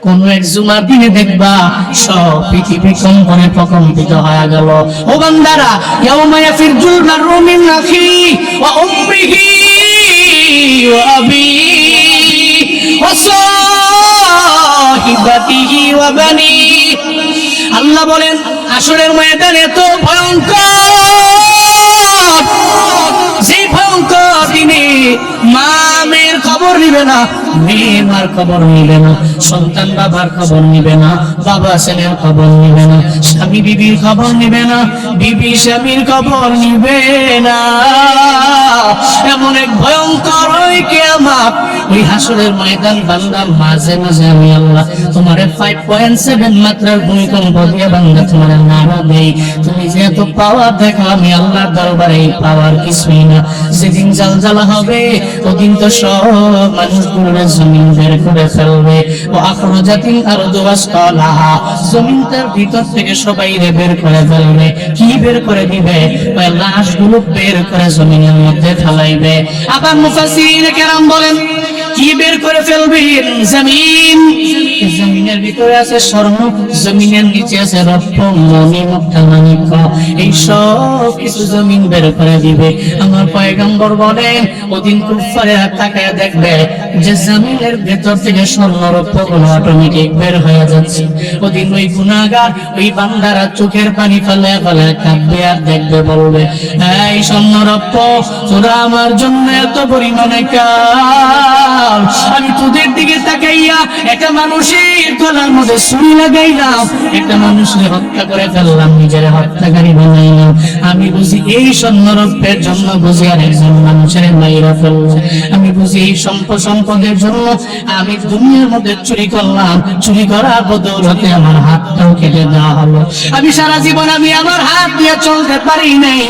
কোন এক জুমার দিনে দেখবা সব পৃথিবী কম্পনে প্রকম্পিত হয়ে গেল। ও বান্দারা, ইয়াউমা ইয়াফিরুল মারউ মিন আখি ওয়া উম্মিহি ওয়া আবিহি ওয়া সাহিবাতিহি ওয়া বানি। আল্লাহ বলেন হাসরের ময়দান এত ভয়ঙ্কর, যে ভয়ঙ্কর দিনে মা মেয়ের খবর নিবে না, মেয়ে মার খবর নিবে না, সন্তান বাবার খবর নিবে না, বাবা ছেলের খবর নিবে না, স্বামী বিবির খবর নিবে না, বিবি স্বামীর খবর নিবে না। এমন এক ভয়ঙ্কর ওই কিয়ামত, ওই হাসরের ময়দান বান্দা মাঝে মাঝে আমি আল্লাহ তোমারে 5.7 মাত্রার ভূমিকম্প দিয়ে বান্দা তোমারে নাড়া দেই। তুমি যেহেতু পাওয়ার দেখো, আমি আল্লাহর দরবারে এই পাওয়ার কিছুই না। যেদিন জালজালা হবে ওদিন তো সব মানুষগুলোর জমিন বের করে ফেলবে। ও আখরাজাতিল আরদু ওয়াসকালাহা, জমিনটার ভিতর থেকে সবাই বের করে ফেলবে। কি বের করে দিবে? ওই লাশগুলো বের করে জমিনের মধ্যে ফেলাইবে। আবার মুফাসসিরিনে কেরাম বলেন কি বের করে ফেলবেন? জমিন, জমিনের ভিতরে আছে স্বর্ণ, জমিনের নিচে আছে রত্ন, মণি, মুক্তা, মাণিক্য, এই সব কিছু জমিন বের করে দিবে। আমার পয়গম্বর বলেন ওদিন কুফারেরা তাকায় দেখবে যে জমিনের ভেতর থেকে স্বর্ণ রত্ন গুলো অটোমেটিক বের হয়ে যাচ্ছে। ওদিন ওই গুনাহগার, ওই বান্দারা চোখের পানি ফেলে ফেলে কাঁদবে আর দেখবে, বলবে এই স্বর্ণ রত্ন তোরা আমার জন্য এত পরিমাণে কাল, আমি তোদের দিকে তাকাইয়া একটা মানুষের গলার মধ্যে ছুরি লাগাইলাম, একটা মানুষকে হত্যা করে ফেললাম, নিজের হত্যাকারী বানাইলাম। আমি বুঝি এই স্বর্ণরূপের জন্য বুঝি আর একজন মানুষের মাইরা ফেললাম। আমি বুঝি এই সম্পদের জন্য আমি দুনিয়ার মধ্যে চুরি করলাম, চুরি করার বদৌলতে আমার হাতটাও কেটে দেওয়া হলো। আমি সারা জীবন আমি আমার হাত দিয়ে চলতে পারি নাই,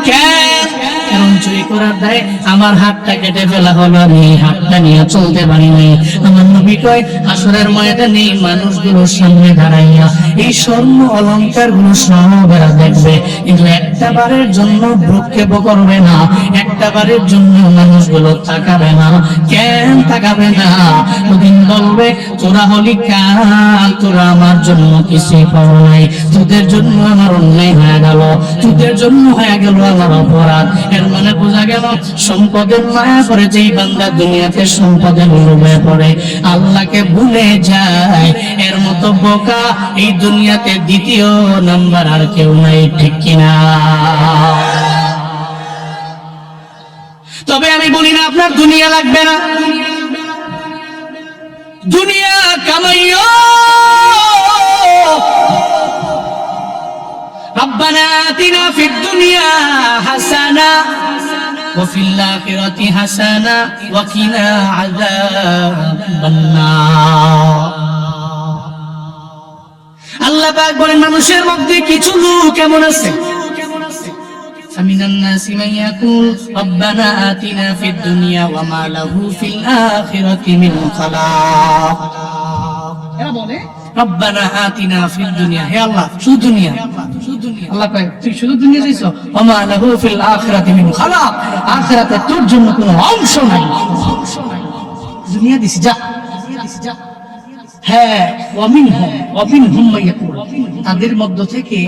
কেন? কারণ চুরি করার দায়ে আমার হাতটা কেটে ফেলা হলো, আমি হাতটা নিয়ে চলতে পারি নাই। আমার নবী কয় হাসরের ময়দানে মানুষগুলোর সামনে দাঁড়াইয়া এই স্বর্ণ অলংকার গুলো সব এরা দেখবে, কিন্তু একটা বারের জন্য ভ্রুক্ষেপ করবে না, একটা বারের জন্য মানুষগুলো তাকাবে না। কেন তাকাবে না? ওদিন বলবে তোরা হলি কাল, তোরা আমার জন্য কিছুই পাও নাই, তোদের জন্য আমার অন্যায় হয়ে গেল, তোদের জন্য হয়ে গেল আমার অপরাধ। এর মানে বোঝা গেল সম্পদের মায়া করে যেই বান্দা দুনিয়াতে সম্পদের লোভে পড়ে আল্লাহকে ভুলে যায়, এর মতো বোকা এই দুনিয়াতে দ্বিতীয় নাম্বার আর কেউ নাই, ঠিক কিনা? তবে আমি বলি না আপনার দুনিয়া লাগবে না, দুনিয়া কামাইও। রব্বানা আতিনা ফিদ দুনিয়া হাসানা ওয়া ফিল আখিরাতি হাসানা ওয়া কিনা আযাবান নার। আল্লাহ পাক বলেন মানুষের মধ্যে কিছু লোক কেমন আছে, ফামিনান নাসি মান ইয়াকুল রব্বানা আতিনা ফিদ দুনিয়া ওয়া মা লাহু ফিল আখিরাতি মিন খালাক। এরা বলে রব্বানা আতিনা ফিদ দুনিয়া, হে আল্লাহ শুধু দুনিয়া, আল্লাহ কয় তুই শুধু দুনিয়া চাইছো, ওয়া মা লাহু ফিল আখিরাতি মিন খালাক, আখিরাতে তোর জন্য কোনো অংশ নাই, দুনিয়া দিছি যা। হ্যাঁ, ওয়ামিনহুম মাইয়াকুল, তাদের মধ্য থেকে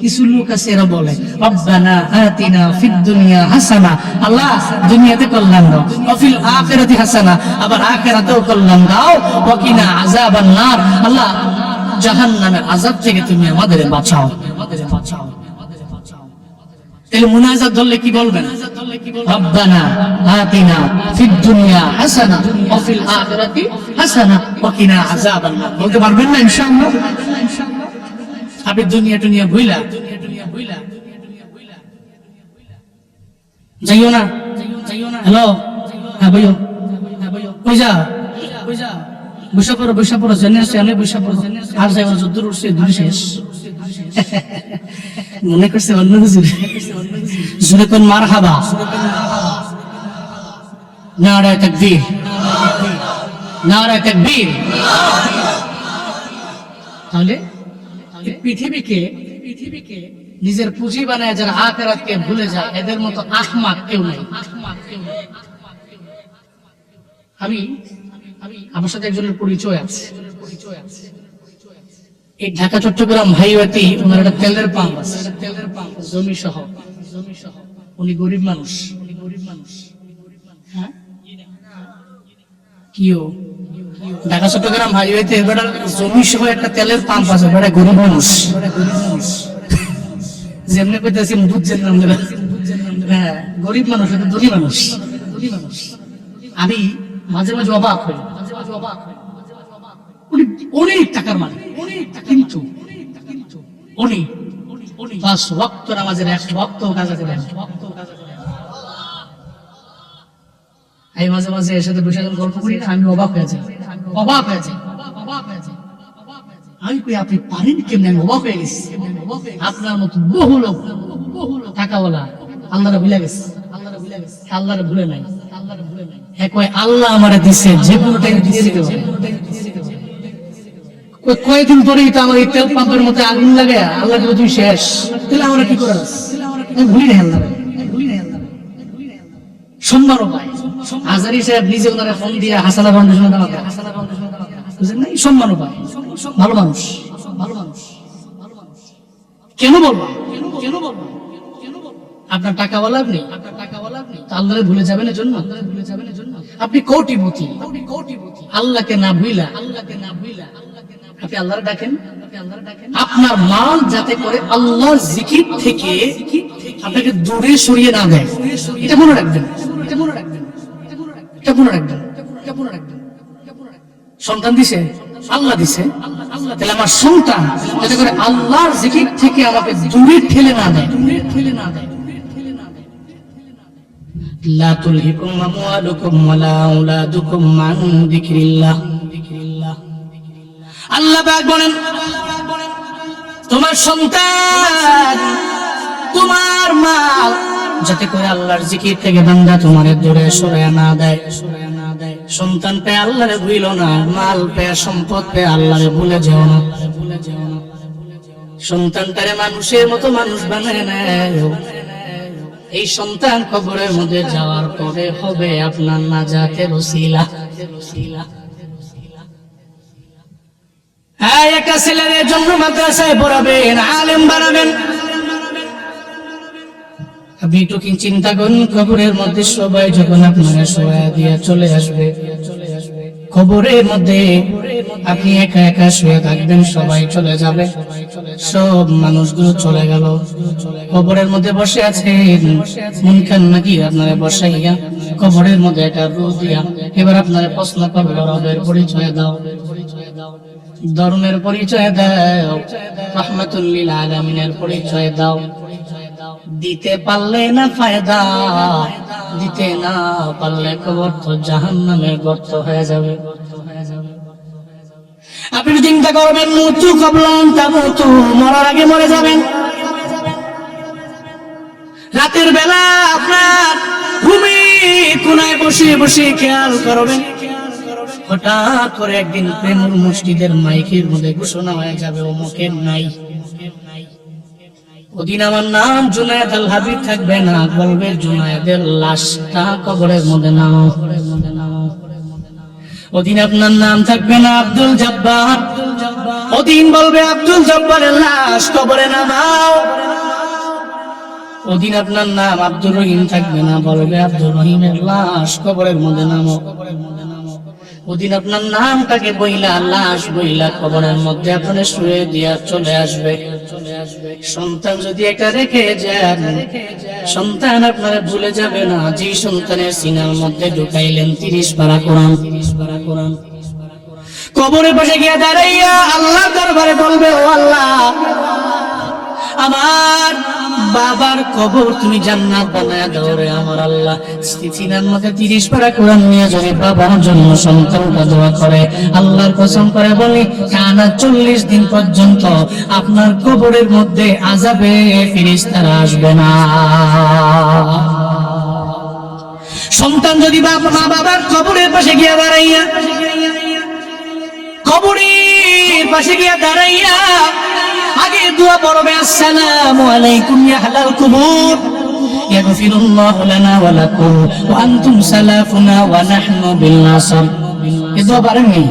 কিছু লোক আছে এরা বলে রব্বানা আতিনা ফিদ দুনিয়া হাসানা, আল্লাহ দুনিয়াতে কল্যাণ দাও, ওয়া ফিল আখিরাতি হাসানা, আবার আখিরাতেও কল্যাণ দাও, ওয়া কিনা আযাবান নার, আল্লাহ জাহান্নামের আযাব থেকে তুমি আমাদের বাঁচাও। তাহলে মুনাজাত ধরলে কি বলবেন? রব্বানা আতিনা ফিদ দুনিয়া হাসানা ওয়া ফিল আখিরাতি হাসানা ওয়া কিনা আযাবান নার। বলতে পারবেন না ইনশাআল্লাহ? আপনি দুনিয়া ভুইলা যাইও না। হ্যালো, হ্যাঁ ভাইও, কই যা বৈশা পড়ো জেনে আসছে, আমি বৈশা পড়ো আর যাইবার যদ্দূর উঠছে দূরে শেষ। মনে করছে অন্য জুড়ে কোন মারহাবা, নারায়ে তাকবীর, নারায়ে তাকবীর। তাহলে পৃথিবীকে নিজের পুঁজি বানায় যারা আখিরাতকে ভুলে যায়, এদের মতো আহমাক কেউ নাই। আমি আমার সাথে একজনের পরিচয় আছে, এই ঢাকা চট্টগ্রাম হাইওয়েতে ওনার একটা তেলের পাম্প আছে, জমি সহ। উনি গরিব মানুষ। হ্যাঁ কিও ঢাকা চট্টগ্রাম হাইওয়েতে বেটার জমি সহ একটা তেলের পাম্প আছে, বেটা গরিব মানুষ। যেমনি কইতাছি বুঝছেন না আপনারা? হ্যাঁ গরিব মানুষ, এটা ধনী মানুষ। আমি মাঝে মাঝে অবাক হই, উনি অনেক টাকার মালিক, কিন্তু উনি 5 ওয়াক্ত নামাজের 1 ওয়াক্ত কাজা দেন। এই মাঝে মাঝে এর সাথে বসে গল্প করি না, আমি অবাক হয়ে যাই। আমি কই আপনি পারেন কেমনে? আমি অবাক হয়ে গেছি। আপনার মতো বহু লোক টাকাওয়ালা আল্লাহরে ভুলে গেছে, আল্লাহরে ভুলে নাই। আল্লাহ আমারে দিছে, যে কোনো টাইমে দিয়ে দিতে পারে। কয়েকদিন পরেই তো আমার এই তেল পাম্পের মধ্যে আগুন লাগে, আল্লাহ যদি তুমি শেষ, তাহলে আমরা কি করে? আমি ভুলি নাই আল্লাহ, সম্মানও পাই। হাজারি সাহেব নিজে ওনারা ফোন দিয়ে হাসানা ফাউন্ডেশনে দেওয়া, বুঝলেন না? সম্মানও পায়, ভালো মানুষ। কেন বলবো? আপনার টাকাওয়ালা আপনি আল্লাহরে ভুলে যাবেন এর জন্য? আপনি কোটিপতি, আল্লাহকে না ভুইলা আপনি আল্লাহরে ডাকেন। আপনার মাল যাতে করে আল্লাহর জিকির থেকে আপনাকে দূরে সরিয়ে না দেয়, এটা মনে রাখবেন। সন্তান দিছে আল্লাহ দিছে, তাহলে আমার সন্তান যাতে করে আল্লাহর জিকির থেকে আমাকে দূরে ঠেলে না দেয়। লা তুলহিকুম আমওয়ালুকুম ওয়ালা আওলাদুকুম আন যিকরিল্লাহ। আল্লাহ পাক বলেন, তোমার সন্তান, তোমার মাল যাতে করে আল্লাহর জিকির থেকে বান্দা তোমারে দূরে সরিয়ে না দেয়। সন্তান পেয়ে আল্লাহরে ভুলো না, মাল পেয়ে সম্পদ পেয়ে আল্লাহরে ভুলে যেও না। সন্তানটারে মানুষের মতো মানুষ বানায় নেয়। এই সন্তান কবরের মধ্যে যাওয়ার পরে হবে আপনার নাজাতের ওসিলা। হ্যাঁ, একটা ছেলের জন্য মাদ্রাসায় পড়াবেন, আলেম বানাবেন। আপনি একটু কি চিন্তা করুন, কবরের মধ্যে সবাই যখন আপনাকে শোয়া দিয়ে চলে আসবে, কবরের মধ্যে আপনি একা একা শুয়ে থাকবেন, সবাই চলে যাবে, সব মানুষগুলো চলে গেল, কবরের মধ্যে বসে আছেন। মুনকার নাকির আপনারা বসাইয়া কবরের মধ্যে একটা রূহ দিয়া এবার আপনারা প্রশ্ন করবে, রবের পরিচয় দাও, ধর্মের পরিচয় দাও, রাহমাতুল লিল আলামিনের পরিচয় দাও। দিতে পারলে না ফায়দা, দিতে না পারলে কবর তো জাহান্নামের গর্ত হয়ে যাবে। আপনি চিন্তা করবেন, মুতু কবলান তামুতু, মরার আগে মরে যাবেন। রাতের বেলা আপনার ভূমি কোনায় বসে বসে খেয়াল করবেন, হঠাৎ করে একদিন প্রেমুল মসজিদের মাইকের মধ্যে ঘোষণা হয়ে যাবে, অমুকের নাই। ওদিন আমার নাম জুনায়েদ আল হাবিব থাকবে না, বলবে জুনায়েদের লাশটা কবরের মধ্যে নাও। ওদিন আপনার নাম থাকবে না আব্দুল জব্বার, ওদিন বলবে আব্দুল জব্বারের লাশ কবরে নামাও। ওদিন আপনার নাম আব্দুর রহিম থাকবে না, বলবে আব্দুর রহিমের লাশ কবরের মধ্যে নামাও। ওদিন আপনার নামটাকে বইলা, লাশ বইলা কবরের মধ্যে আপনার শুয়ে দিয়া চলে আসবে। সন্তান যদি একটা রেখে যান, সন্তান আপনারা ভুলে যাবে না, যে সন্তানের সিনার মধ্যে ঢুকাইলেন 30 পারা কোরআন। কবরের পাশে গিয়ে দাঁড়াইয়া আল্লাহ দরবারে বলবে, ও আল্লাহ, আমার বাবার কবর তুমি জান্নাত বানায়া দাও রে আমার আল্লাহ। সিনার মধ্যে 30 পারা কোরআন নিয়ে যদি বাবার জন্য সন্তানটা দোয়া করে, আল্লাহর কসম করে বলি, টানা 40 দিন পর্যন্ত আপনার কবরের মধ্যে আযাবে ফেরেশতারা আসবে না। সন্তান যদি মা বাবার কবরের পাশে গিয়ে দাঁড়াইয়া, কবরের পাশে গিয়ে দাঁড়াইয়া আগে দোয়া পড়বে, আসসালামু আলাইকুম ইয়া আহলাল কুবুর, ইয়াগফিরুল্লাহু লানা ওয়া লাকুম ওয়া আনতুম সালাফুনা ওয়া নাহনু বিল নাসর। এই দোয়া পারেননি?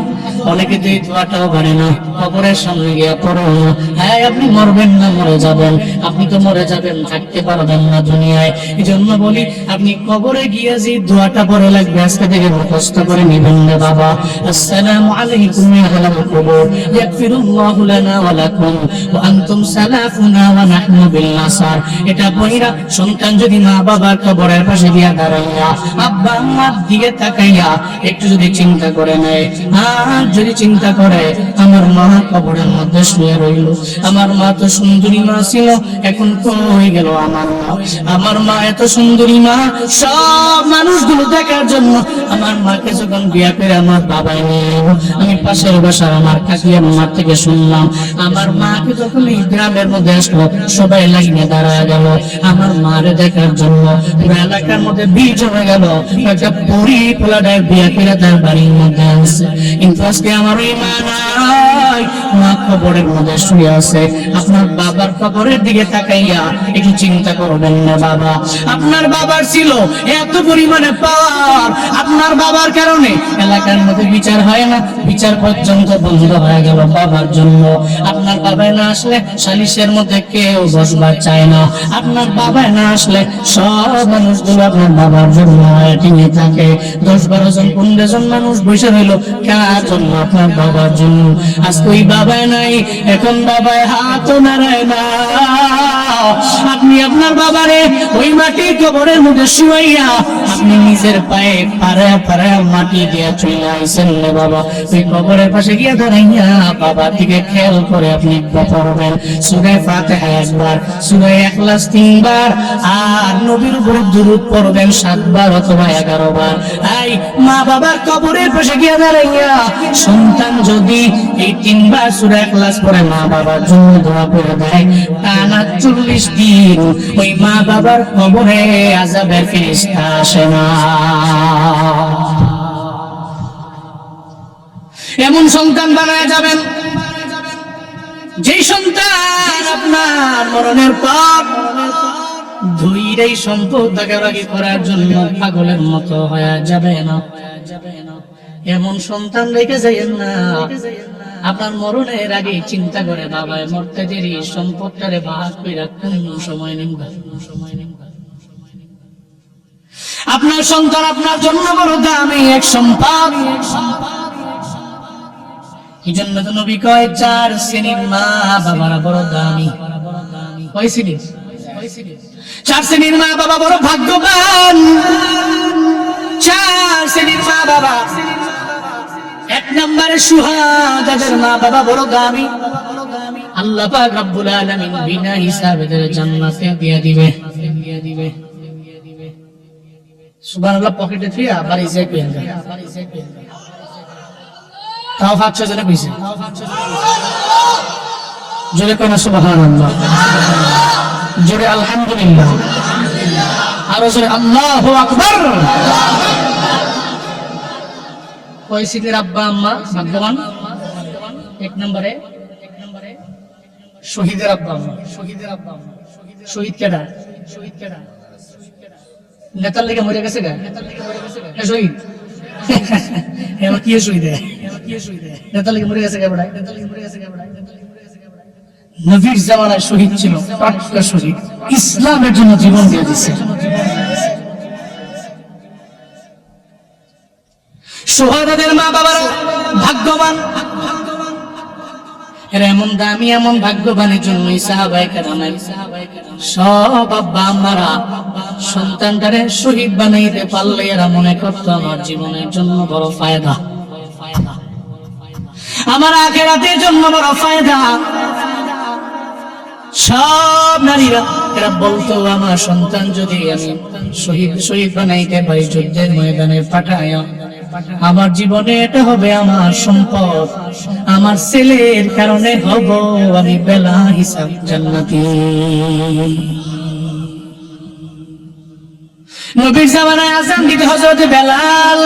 অনেকে তো এই দোয়াটাও পারে না, কবরের সামনে গিয়ে পড়ো না। হ্যাঁ, আপনি মরবেন না, মরে যাবেন, আপনি তো মরে যাবেন, থাকতে পারবেন না দুনিয়ায়। এই জন্য বলি, আপনি কবরে গিয়ে যে দোয়াটা পড়ে লাগবে আজকে থেকে মুখস্থ করে নিবেন না বাবা। আসসালামু আলাইকুম ইয়া আহলাল কুবুর, ইয়াগফিরুল্লাহু লানা ওয়া লাকুম ওয়া আনতুম সালাফুনা ওয়া নাহনু বিল নাসার। এটা পড়িরা সন্তান যদি মা বাবার কবরের পাশে গিয়া দাঁড়াইয়া, আব্বা আম্মার দিকে তাকাইয়া একটু যদি চিন্তা করে নেয়, আর যদি চিন্তা করে আমার মা কবরের মধ্যে শুয়ে রইল, আমার মা তো সুন্দরী মা ছিল, এখন কই গেল আমার মা? আমার মা এত সুন্দরী মা, সব মানুষগুলো দেখার জন্য আমার মাকে যখন বিয়া করে আমার বাবাই নিয়ে এলো, আমি পাশের বাসার আমার কাকি আমার থেকে শুনলাম, আমার মাকে যখন এই গ্রামের মধ্যে আসলো সবাই লাগিয়ে দাঁড়ায় গেল আমার মারে দেখার জন্য। পুরো এলাকার মধ্যে ভিড় জমে গেল, একটা পরি পোলাটায় বিয়া করে তার বাড়ির মধ্যে আসছে। কিন্তু আজকে আমার ওই মা নাই, মা কবরের মধ্যে শুয়ে আছে। আপনার বাবার কবরের দিকে তাকাইয়া একটু চিন্তা করবেন না বাবা? আপনার বাবার ছিল এত পরিমাণে পাওয়ার, আপনার বাবার কারণে এলাকার মধ্যে বিচার হয় না, বিচার পর্যন্ত বন্ধ হয়ে গেল বাবার জন্য। আপনার বাবায় না আসলে সালিশের মধ্যে কেউ বসবার চায় না, আপনার বাবায় না আসলে সব মানুষগুলো আপনার বাবার জন্য টিঙে থাকে। 10-12 জন 15 জন মানুষ বসে রইল কার জন্য? আপনার বাবার জন্য। আজকে ওই বাবায় নাই, এখন বাবায় হাতও নাড়ায় না। আপনি আপনার বাবারে ওই মাটি কবরের মধ্যে শুয়াইয়া আপনি নিজের পায়ে পাড়ায় পাড়ায় মাটি দিয়ে চলে আইছেন না বাবা। ওই কবরের পাশে গিয়ে দাঁড়াইয়া বাবার দিকে খেয়াল করে আপনি পড়বেন সূরা ফাতিহা একবার, সূরা ইখলাস 3 বার, আর নবীর উপর দুরূদ পড়বেন 7 বার অথবা 11 বার। এই মা বাবার কবরের পাশে গিয়ে দাঁড়াইয়া সন্তান যদি এই 3 বার সূরা ইখলাস পড়ে মা বাবার জন্য দোয়া করে দেয়, টানা 40 দিন ওই মা বাবার কবরে আযাবের ফেরেশতা আসে না। এমন সন্তান বানায় যাবেন যেই সন্তান আপনার মরণের পর ধৈর্যই সম্পদ ভাগাভাগি করার জন্য পাগলের মতো হয়ে যাবে না। এমন সন্তান রেখে যাইয়েন না আপনার মরণের আগে চিন্তা করে বাবায় মরতে দেরি সম্পদটারে ভাগ করে কোন সময় নিব। আপনার সন্তান আপনার জন্য বড় দামি এক সম্পদ। এই জন্য তো নবী কয় 4 শ্রেণীর মা বাবারা বড় দামি। কয় শ্রেণী? 4 শ্রেণীর মা বাবা বড় ভাগ্যবান। 4 শ্রেণীর মা বাবা। 1 নম্বরে সুহাদাদের মা বাবা বড় দামি। আল্লাহ পাক রব্বুল আলামিন বিনা হিসাবে জান্নাতে দিয়ে দিবে। সুবহানাল্লাহ। পকেটে থিয়া বাড়ি যাই পেন তাও 5-6 জনে কইছে, জোরে কোন সুবহানাল্লাহ, জোরে আলহামদুলিল্লাহ, আরো জোরে আল্লাহু আকবার। কয় সিনের আব্বা আম্মা ভাগ্যবান? 1 নম্বরে শহীদের আব্বা আম্মা। শহীদ কেডা? নেতার লেগে মরে গেছে গা শহীদ। এবার কি শহীদ? নেতার লেগে মরে গেছে গা বড়াই। নবীর জামানায় শহীদ ছিল, পাক্কা শহীদ, ইসলামের জন্য জীবন দিয়ে দিচ্ছে। সুহাদাদের মা বাবারা ভাগ্যবান। এরা এমন দামি এমন ভাগ্যবানের জন্যই সাহাবায়ে কেরামের সব আব্বা আম্মারা সন্তানটারে শহীদ বানাইতে পারলে এরা মনে করতো আমার জীবনের জন্য বড় ফায়দা, আমার আখিরাতের জন্য বড় ফায়দা। সব নারীরা এরা বলতো আমার সন্তান যদি আমি শহীদ বানাইতে পারি যুদ্ধের ময়দানে পাঠায়, আমার জীবনে এটা হবে আমার সম্পদ, আমার ছেলের কারণে হব আমি বেলা হিসাব জান্নাতি। নবীর জামানায় আযান দিতে হযরত বেলাল,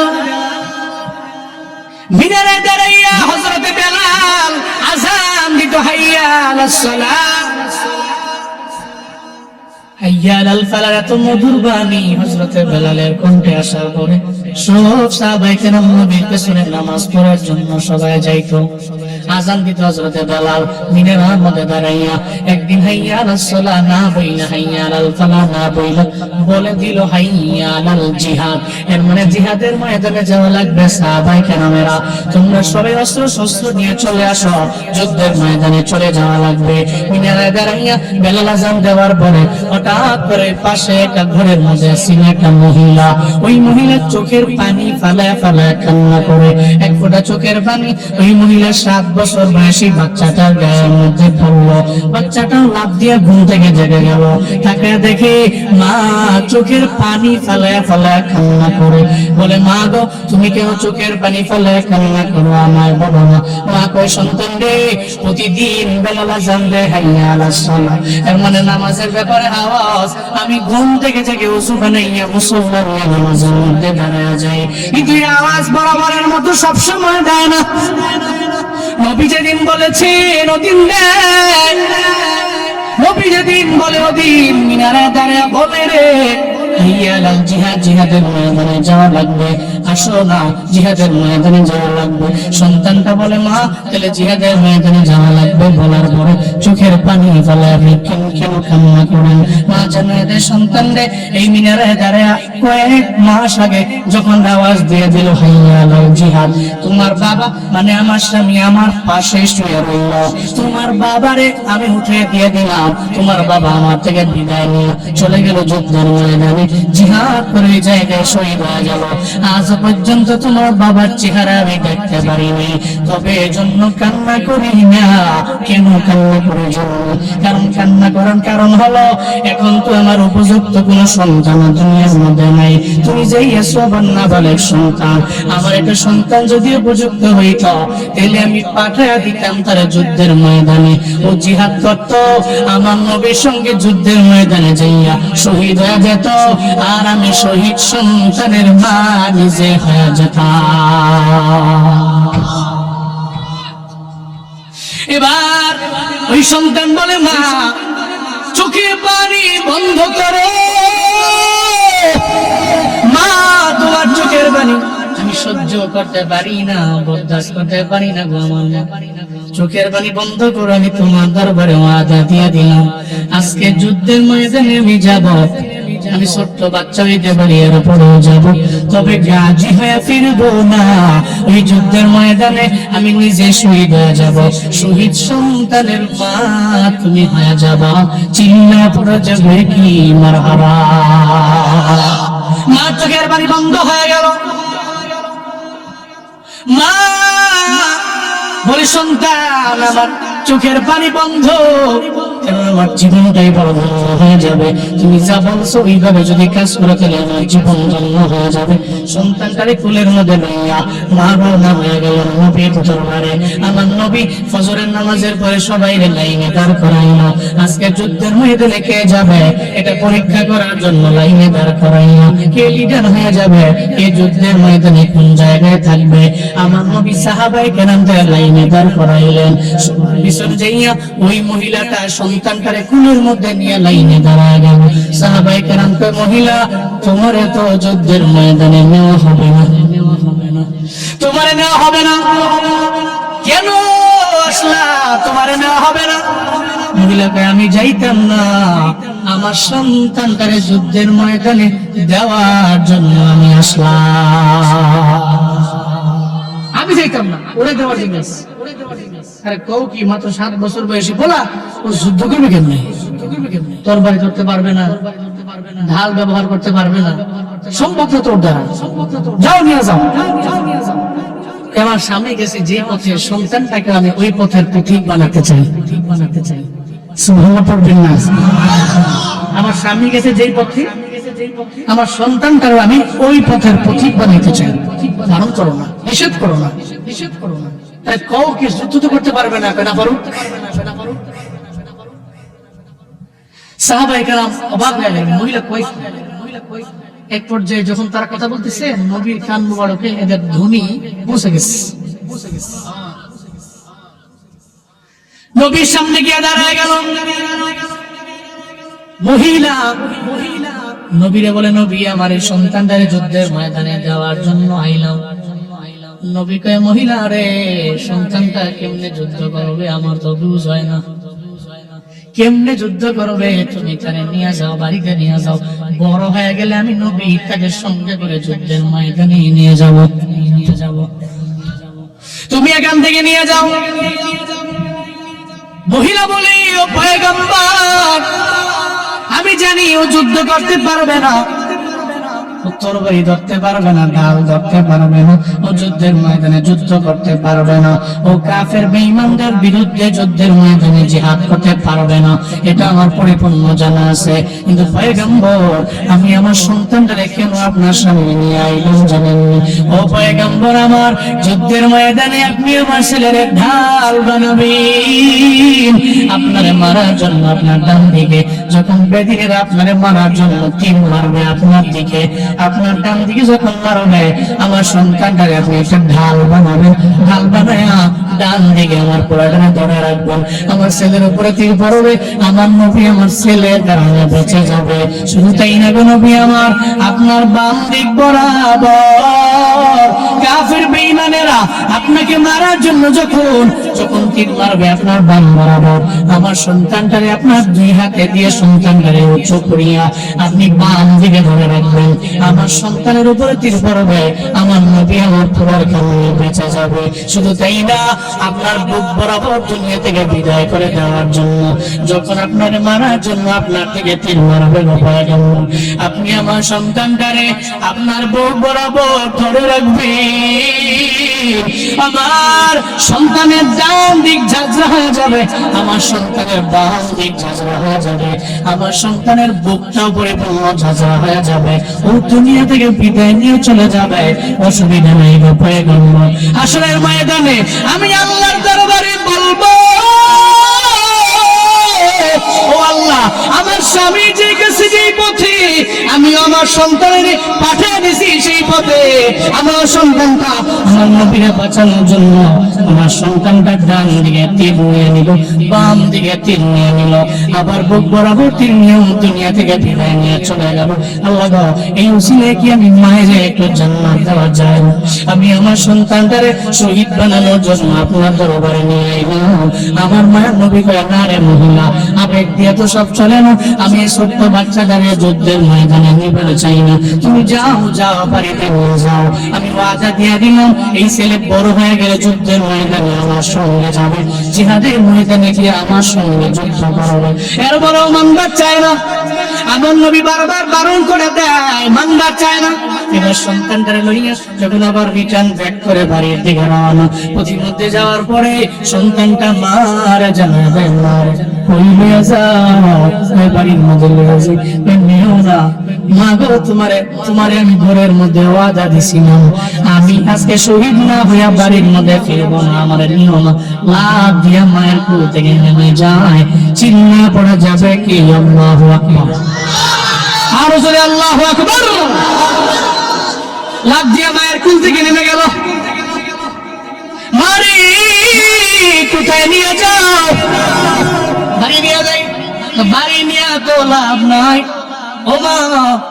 মিনারে দাঁড়াইয়া হযরত বেলাল আযান দিত, হাইয়া আলাস সালাত হাইয়া আলাল ফালাহ। এত মধুর বাণী হযরত বেলালের কণ্ঠে আসার পরে সব সাহাবায়ে কেরাম নবীর পেছনে নামাজ পড়ার জন্য সবাই যাইতো। আযান দিত হযরতে বেলাল মিনারের মধ্যে দাঁড়াইয়া, একদিন হাইয়া আলাস সালাহ না বইলা হাইয়া আলাল ফালাহ না বইলা বলে দিল হাইয়া আলাল জিহাদ। এর মানে জিহাদের ময়দানে যাওয়া লাগবে। সাহাবায়ে কেরামেরা তোমরা সবাই অস্ত্র শস্ত্র নিয়ে চলে আসো, যুদ্ধের ময়দানে চলে যাওয়া লাগবে। মিনারে দাঁড়াইয়া বেলাল আযান দেওয়ার পরে হঠাৎ করে পাশে একটা ঘরের মধ্যে ছিল একটা মহিলা। ওই মহিলার চোখের পানি ফালায় ফালায় কান্না করে। এক ফোঁটা চোখের পানি ওই মহিলার 7 বছর বয়সী বাচ্চাটার গায়ের মধ্যে পড়লো। বাচ্চাটা লাফ দিয়ে ঘুম থেকে জেগে গেল। তাকে দেখে মা চোখের পানি ফালায় ফালায় কান্না করে। বলে, মা গো, তুমি কেন চোখের পানি ফালায় কান্না করো, আমায় বলো না। মা কয়, সন্তান রে, প্রতিদিন বেলাল আযান দেয় হাইয়া আলাস সালাহ, এর মানে নামাজের ব্যাপারে আওয়াজ। আমি ঘুম থেকে জেগে ওযু বানাইয়া মুসল্লা নিয়ে নামাজের মধ্যে দাঁড়ায় যাই, কিন্তু এই আওয়াজ বরাবরের মতো সবসময় দেয় না। নবী যেদিন বলেছেন ওদিন দেয়, নবী যেদিন বলে ওদিন মিনারে দাঁড়ায় বলে, রে হাইয়া আলাল জিহাদ, জিহাদের ময়দানে যাওয়া লাগবে, আসো না জিহাদের ময়দানে যাওয়া লাগবে। সন্তানটা বলে, মা তাহলে জিহাদের ময়দানে যাওয়া লাগবে। বলার পরে চোখের পানি ফেলে আপনি কেন কেন কান্না করেন? মা জানায় দেয়, সন্তান রে, এই মিনারে দাঁড়ায় কয়েক মাস আগে যখন আওয়াজ দিয়ে দিল হাইয়া আলাল জিহাদ, তোমার বাবা মানে আমার স্বামী আমার পাশে শুয়ে রইল। তোমার বাবারে আমি উঠে দিয়ে দিলাম, তোমার বাবা আমার থেকে বিদায় নিয়ে চলে গেল যুদ্ধের ময়দানে, জিহাদ করে জায়গায় শহীদ হয়ে গেল। আজ পর্যন্ত তোমার বাবার চেহারা আমি দেখতে পারিনি, তবে এজন্য কান্না করি না। কেন কান্না করি জানো? কারণ কান্না করার কারণ হলো, এখন তো আমার উপযুক্ত কোন সন্তান দুনিয়ার মধ্যে নাই। তুমি যেই না বালের সন্তান, আমার একটা সন্তান যদি উপযুক্ত হইত, তাহলে আমি পাঠাইয়া দিতাম তারা যুদ্ধের ময়দানে। ও জিহাদ করত, আমার নবীর সঙ্গে যুদ্ধের ময়দানে যাইয়া শহীদ হয়ে যেত, আর আমি শহীদ সন্তানের মা নিজে হয়ে যেতাম। এবার ওই সন্তান বলে, মা চোখে পানি বন্ধ করো, মা তোমার চোখের পানি আমি সহ্য করতে পারি না, বরদাস্ত করতে পারি না গো, আমার চোখের পানি বন্ধ করো। আমি তোমার দরবারে ওয়াদা দিয়ে দিলাম, আজকে যুদ্ধের ময়দানে আমি যাব, আমি ছোট্ট বাচ্চা হইতে পারি, এর উপরেও যাব, তবে গাজী হয়ে ফিরবো না। ওই যুদ্ধের ময়দানে আমি নিজে শহীদ হয়ে যাব, শহীদ সন্তানের মা তুমি হয়ে যাবা। চিল্লা পড়ে যাবে কি মারহাবা। মা চোখের পানি বন্ধ হয়ে গেল। মা বলে, সন্তান আমার চোখের পানি বন্ধ, আমার জীবনটাই বড় ধন্য হয়ে যাবে। তুমি যা বলছো ওইভাবে যদি কাজ করে, তাহলে আমার জীবন ধন্য হয়ে যাবে। সন্তানটারে কুলের মধ্যে লইয়া মা রওনা হয়ে গেল নবীর দরবারে। আমার নবী ফজরের নামাজের পরে সবাই লাইনে দাঁড় করাইলো। আজকে যুদ্ধের ময়দানে কে যাবে এটা পরীক্ষা করার জন্য লাইনে দাঁড় করাইলো, কে লিডার হয়ে যাবে, কে যুদ্ধের ময়দানে কোন জায়গায় থাকবে। আমার নবী সাহাবায়ে কেরামদের লাইনে দাঁড় করাইলেন। পিছন যাইয়া ওই মহিলাটা সন্তানটারে কুলের মধ্যে নিয়ে লাইনে দাঁড়ায় গেল। সাহাবায়ে কেরাম কয়, মহিলা তোমার তো যুদ্ধের ময়দানে নেওয়া হবে না, তোমার নেওয়া হবে না, কেন আসলা? তোমার নেওয়া হবে না। মহিলাকে, আমি যাইতাম না, আমার সন্তানটারে যুদ্ধের ময়দানে দেওয়ার জন্য আমি আসলাম, আমি যাইতাম না, ওরে দেওয়ার জন্য। আরে কও কি, মাত্র 7 বছর বয়সী বলা, ও যুদ্ধ করবে কেমনে? তরবারি ধরতে পারবে না, ঢাল ব্যবহার করতে পারবে না, সম্ভব না তোর দ্বারা। যাও নিয়ে যাও। আমার সামনে গেছে যে পথে, সন্তানটাকে আমি ওই পথের পথিক বানাতে চাই, সুবহানাল্লাহ পড়বেন না। আমার সামনে গেছে যেই পথে, আমার সন্তানটাকে আমি ওই পথের পথিক বানাইতে চাই। বারণ করো না, নিষেধ করো না, নিষেধ করো না। কও কি, যুদ্ধ তো করতে পারবে না, না পারুক। সাহাবায়ে কেরাম অবাক হয়ে গেলেন, মহিলা কই? এক পর্যায়ে যখন তারা কথা বলতেছে, নবীর কান মুবারকে এদের ধ্বনি পৌঁছে গেছে। নবীর সামনে গিয়ে দাঁড়ায় গেল মহিলা। নবীরে বলে, নবী আমার এই সন্তানটারে যুদ্ধের ময়দানে দেওয়ার জন্য আইলাম। নবী কয়, মহিলা রে, সন্তানটা কেমনে যুদ্ধ করবে আমার তো বুঝ হয় না, কেমনে যুদ্ধ করবে, তুমি তারে নিয়ে যাও, বাড়িতে নিয়ে যাও, বড় হয়ে গেলে আমি নবী তাকে সঙ্গে করে যুদ্ধের ময়দানে নিয়ে যাব। তুমি এখান থেকে নিয়ে যাও। মহিলা বলে, ও পয়গম্বর, আমি জানি ও যুদ্ধ করতে পারবে না, তরবারি ধরতে পারবে না, ঢাল ধরতে পারবে না, ও যুদ্ধের ময়দানে যুদ্ধ করতে পারবে না, ও কাফের বেঈমানদের বিরুদ্ধে যুদ্ধের ময়দানে জিহাদ করতে পারবে না, এটা আমার পরিপূর্ণ জানা আছে। কিন্তু পয়গম্বর, আমি আমার সন্তানটারে কেন আপনার সামনে নিয়ে আইলাম জানেননি? ও পয়গম্বর আমার, যুদ্ধের ময়দানে আপনি আমার ছেলের ঢাল বানাবেন, আপনারে মারার জন্য আপনার ডান দিকে যখন বেদিরা আপনারে মারার জন্য তীর মারবে আপনার দিকে, আপনার ডান দিকে যখন মারবে, আমার সন্তানটারে আপনি একটা ঢাল বানাবেন, ঢাল বানায়া ডান দিকে আমার পোড়াটারে ধরে রাখবেন, আমার ছেলের উপরে তীর পড়বে, আমার নবী আমার ছেলের কারণে বেঁচে যাবে। শুধু তাই না গো নবী আমার, আপনার বাম দিক বরাবর কাফের বেঈমানেরা আপনাকে মারার জন্য যখন তীর মারবে, আপনার বাম বরাবর আমার সন্তানটারে আপনার দুই হাতে দিয়ে সন্তানটারে উঁচু করিয়া আপনি বাম দিকে ধরে রাখবেন, আমার সন্তানের উপরে তীর পড়বে, আমার নবী আমার পুরার কারণে বেঁচে যাবে। শুধু তাই না, আপনার বুক বরাবর দুনিয়া থেকে বিদায় করে দেওয়ার জন্য যখন আপনার মারার জন্য আপনার থেকে তীর মারবে, আপনি আমার সন্তানটারে আপনার বুক বরাবর ধরে রাখবেন, আমার সন্তানের ডান দিক ঝাঁঝরা হয়ে যাবে, আমার সন্তানের বাম দিক ঝাঁঝরা হয়ে যাবে, আমার সন্তানের বুকটাও পরিপূর্ণ ঝাঁঝরা হয়ে যাবে, ও দুনিয়া থেকে বিদায় নিয়ে চলে যাবে। অসুবিধা নেই গো পয়গম্বর, হাসরের ময়দানে আমি আল্লাহর দরবারে বলবো, ও আল্লাহ, আমার স্বামী যে গেছে যেই পথে আমি আমার সন্তানের পাঠিয়ে দিছি, সেই পথে আমার সন্তানটা আমার নবীরে বাঁচানোর জন্য আমার সন্তানটা ডান দিকে তীর নিয়ে নিল, বাম দিকে তীর নিয়ে নিল, আবার বুক বরাবর তীর নিয়ে দুনিয়া থেকে বিদায় নিয়ে চলে গেল। আল্লাহ গো, এই উসিলে কি আমি মায়ের একটু জান্নাত দেওয়া যায় না? আমি আমার সন্তানটারে শহীদ বানানোর জন্য আপনার দরবারে নিয়ে এলাম। আমার মায়ের নবী কয়, না রে মহিলা, আবেগ দিয়ে তো সব চলে না, আমি এই ছোট্ট বাচ্চাটারে যুদ্ধের ময়দানে নিবে চাই না, তুমি যাও যাও বাড়িতে নিয়ে যাও, আমি ওয়াদা দিয়ে দিলাম এই ছেলে বড় হয়ে গেলে যুদ্ধের ময়দানে আমার সঙ্গে যাবে, জিহাদের ময়দানে গিয়ে আমার সঙ্গে যুদ্ধ করবে। এর বড় মানবার চায় না, আমার নবী বারবার বারণ করে দেয়, মানবার চায় না। এবার সন্তানটারে লইয়া যখন আবার রিটার্ন ব্যাক করে বাড়ির দিকে রওনা, পথিমধ্যে যাওয়ার পরে সন্তানটা মারা জানাবে, মারা কইলে যাও বাড়ির মধ্যে লয়ে যাই, নিও না মা গো, তোমারে আমি ঘরের মধ্যে ওয়াদা দিছিলাম, আমি আজকে শহীদ না হইয়া বাড়ির মধ্যে ফিরবো না, আমার নিও না। লাভ দিয়া মায়ের কুল থেকে নেমে যায়, চিল্লা পড়া যাবে কি আল্লাহু আকবার, আরো জোরে আল্লাহু আকবার। লাভ দিয়া মায়ের কুল থেকে নেমে গেল, মারি কোথায় নিয়ে যাও? বাড়ি নিয়ে যাই, বাড়ি নিয়ে তো লাভ নাই। ও মা,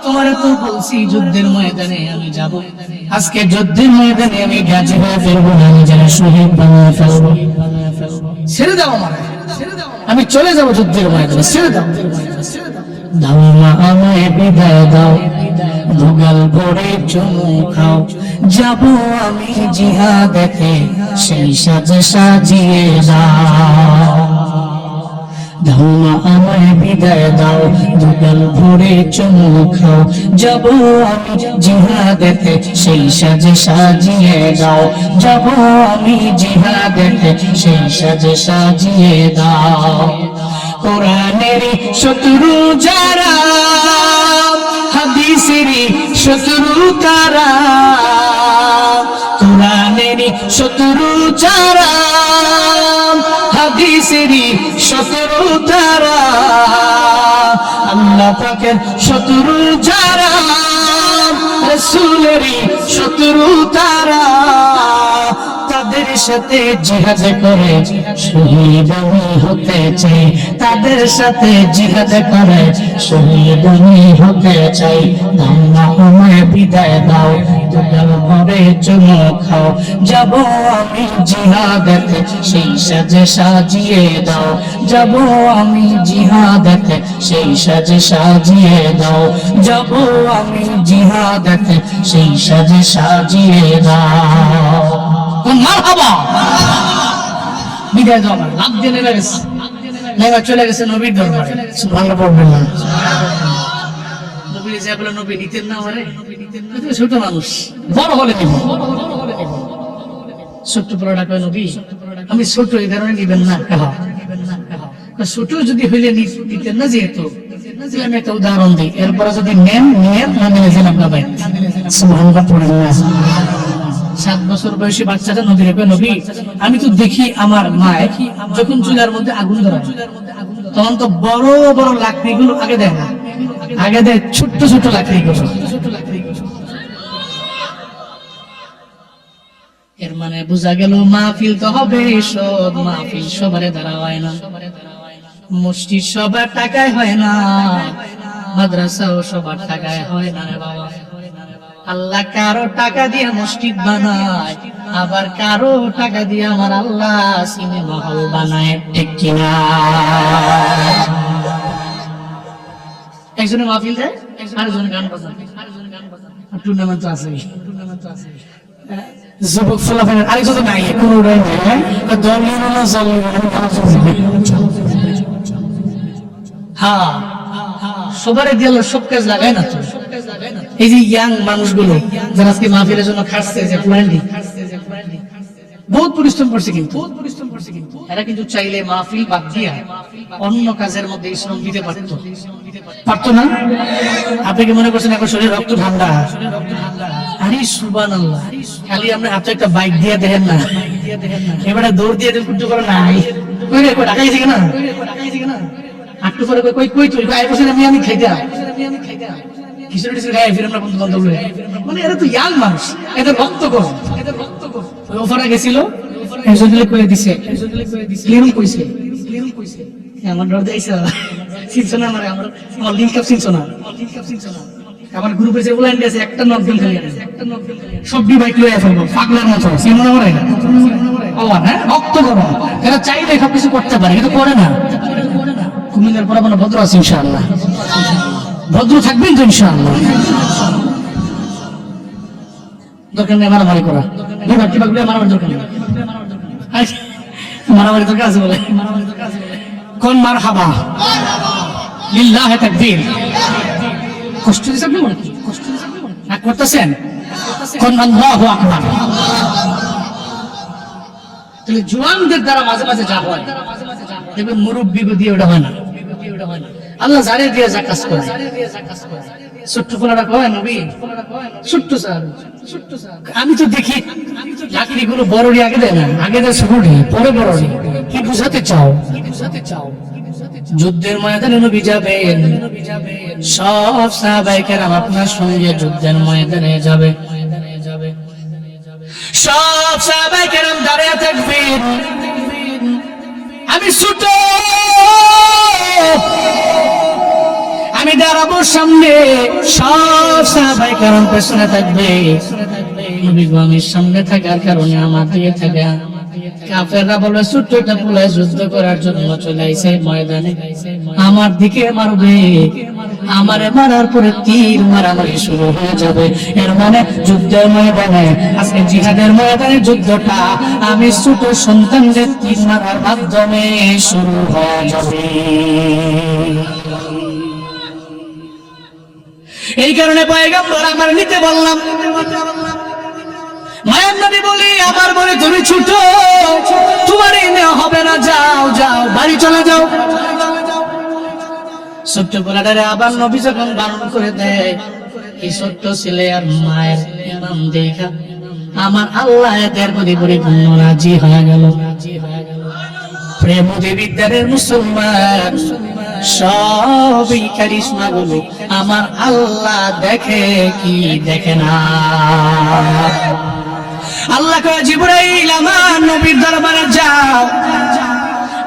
তোমার তো বলছি যুদ্ধের ময়দানে আমি যাব, আজকে যুদ্ধের ময়দানে আমি গাজী হয়ে ফেলবো না, আমি যেন শহীদ বানিয়ে ফেলবো, ছেড়ে দাও আমার, আমি চলে যাবো যুদ্ধের ময়দানে, ছেড়ে দাও, দাও মা আমায় বিদায় দাও, ভোগাল ভরে চুমু খাও, যাবো আমি জিহাদেতে সেই সাজে সাজিয়ে দাও, দাও মা আমায় বিদায় দাও, ভোগাল ভরে চুমু খাও, যাবো আমি জিহাদেতে সেই সাজে সাজিয়ে দাও, যাবো আমি জিহাদেতে সেই সাজে সাজিয়ে দাও। কোরআনের শত্রু যারা, হাদিসের শত্রু তারা, কোরআনের শত্রু যারা, হাদিসের শত্রু তারা, আল্লাহ পাকের শত্রু যারা, রাসূলের শত্রু তারা, তাদের সাথে জিহাদ করে শহীদ আমি হতে চাই, তাদের সাথে জিহাদ করে শহীদ আমি হতে চাই। তোমরা আমায় বিদায় দাও, তোমরা ঘরে চুমো খাও, যাব আমি জিহাদেতে সেই সাজে সাজিয়ে দাও, যাব আমি জিহাদেতে সেই সাজে সাজিয়ে দাও, যাব আমি জিহাদেতে সেই সাজে সাজিয়ে দাও। মারহাবা, বিদায় দাও। লাভ দিয়ে নেমে গেছে, নেমে চলে গেছে নবীর দরবারে। সুবহানাল্লাহ পড়বেন না, নবী যে বলে নবী নিতেন না, আমারে ছোট মানুষ, বড় হলে নিব। ছোট্ট পড়াটা কয় নবী আমি ছোট, এই কারণে নিবেন না। ছোট যদি হইলে নিতেন না, যেহেতু আমি একটা উদাহরণ দিই, এরপরে যদি নেন নিয়ে না নিয়ে যান আপনার ভাই। সুবহানাল্লাহ পড়েন না। 7 বছর বয়সী বাচ্চাটা নবীর কয় নবী আমি তো দেখি আমার মায় যখন চুলার মধ্যে আগুন ধরায় তখন তো বড় বড় লাকড়িগুলো আগে দেয় না, আগে দেয় ছোট্ট ছোট লাকড়িগুলো। এর মানে বোঝা গেল মাহফিল তো হবে সব, মাহফিল সবারে দ্বারা হয় না, মসজিদ সবার টাকায় হয় না, মাদ্রাসাও সবার টাকায় হয় না রে বাবা। আল্লাহ কারো টাকা দিয়ে মসজিদ বানায়, আবার কারো টাকা দিয়ে আমার আল্লাহ সিনেমা হল বানায়, ঠিক কিনা? একজনে মাহফিল দেয়, আরেকজনে গান বাজায়, টুর্নামেন্ট তো আছে, যুবক ফলাফলের আরেকজন নাই, কোনোটাই নাই, দল নিল না জল নিল না। হ্যাঁ, সবারে দিয়ে সব কাজ লাগায় না তো। এই যে ইয়াং মানুষগুলো যারা আজকে মাহফিলের জন্য খাটছে, যে পুরানি বহুত পরিশ্রম করছে, কিন্তু এরা কিন্তু চাইলে মাহফিল বাদ দিয়া অন্য কাজের মধ্যে শ্রম দিতে পারতো না। আপনি কি মনে করছেন এখন শরীর রক্ত ঠান্ডা? আরে সুবহানাল্লাহ, খালি আমরা হাতে একটা বাইক দিয়ে দেখেন না, এবারে দৌড় দিয়ে কুট্টু করে নাই, কই রে কই ঢাকাইছে কিনা, আটটু করে কই কই তুই আই বসে আমি খাইতাম, কিছু কিছু খাই ফিরে আমরা বন্ধু বান্ধব, মানে এরা তো ইয়াং মানুষ, এদের রক্ত কম, ওই অফারে গেছিল, একজন কয়ে দিছে, ক্লিয়ার কইছে, আমার ডর যাইছে, চিনছো না আমারে, আমার লিঙ্ক কাপ চিনছো না, আমার গ্রুপে যে ওলাইন আছে একটা নকডাউন খালি আছে, সব বাইক লয়ে ফেলবো পাগলার মতো, চিনো না আমারে? আল্লাহ না রক্ত গরম, এরা চাইলে সব কিছু করতে পারে কিন্তু করে না। কুমিল্লার পর আমরা ভদ্র আছি ইনশাআল্লাহ, ভদ্র থাকবেন তো ইনশাআল্লাহ। দরকার নেই মারামারি করা, মারামারি দরকার নেই, মারামারি দরকার আছে বলে কোন মারহাবা লিল্লাহি তাকবীর। কষ্ট দিছেন না, মনে কষ্ট না করতেছেন, কোন আল্লাহু আকবার। তাহলে জওয়ানদের দ্বারা মাঝে মাঝে যা হয় দেখবেন মুরব্বি দিয়ে ওটা হয় না, আল্লাহ জারে দিয়ে যা কাজ করে। ছোট্ট ফোলাটা কয় নবী ছোট্ট স্যার, আমি তো দেখি লাকড়িগুলো বড়ি আগে দেয় না, আগে দেয় ছোটটি পরে বড়ি। কি বুঝাতে চাও? যুদ্ধের ময়দানে নবী যাবেন, সব সাহাবায়ে কেরাম আপনার সঙ্গে যুদ্ধের ময়দানে যাবে, সব সাহাবায়ে কেরাম দাঁড়িয়ে থাকবেন, আমি ছোট, আমি দাঁড়াবো সামনে, সব সাহাবায়ে কেরাম পেছনে থাকবে। নবী গো আমি সামনে থাকার কারণে আমার দিকে থাকা কাফেররা বলবে ছোট্ট একটা পোলায় যুদ্ধ করার জন্য চলে আইছে ময়দানে, আমার দিকে মারবে, আমারে মারার পরে তীর মারামারি শুরু হয়ে যাবে। এর মানে যুদ্ধের ময়দানে, আজকে জিহাদের ময়দানে যুদ্ধটা আমি ছোট সন্তানদের তীর মারার মাধ্যমে শুরু হয়ে যাবে। এই কারণে পয়গম্বর আমার নিতে বললাম, মায়ের নবী বলি আমার বলে তুমি ছোট, তোমারই নেওয়া হবে না, যাও যাও বাড়ি চলে যাও। ছোট্ট পোলাটারে আবার নবী যখন বারণ করে দেয়, এই ছোট্ট ছেলে আর মায়ের ইমান দেখা আমার আল্লাহ এদের প্রতি পরিপূর্ণ রাজি হয়ে গেল। প্রেম দেবিদ্যারের মুসলমান সবই কারিশমা গুলো আমার আল্লাহ দেখে কি দেখে না। আল্লাহ কয় জিবরাইল আমার নবীর দরবারে যাও,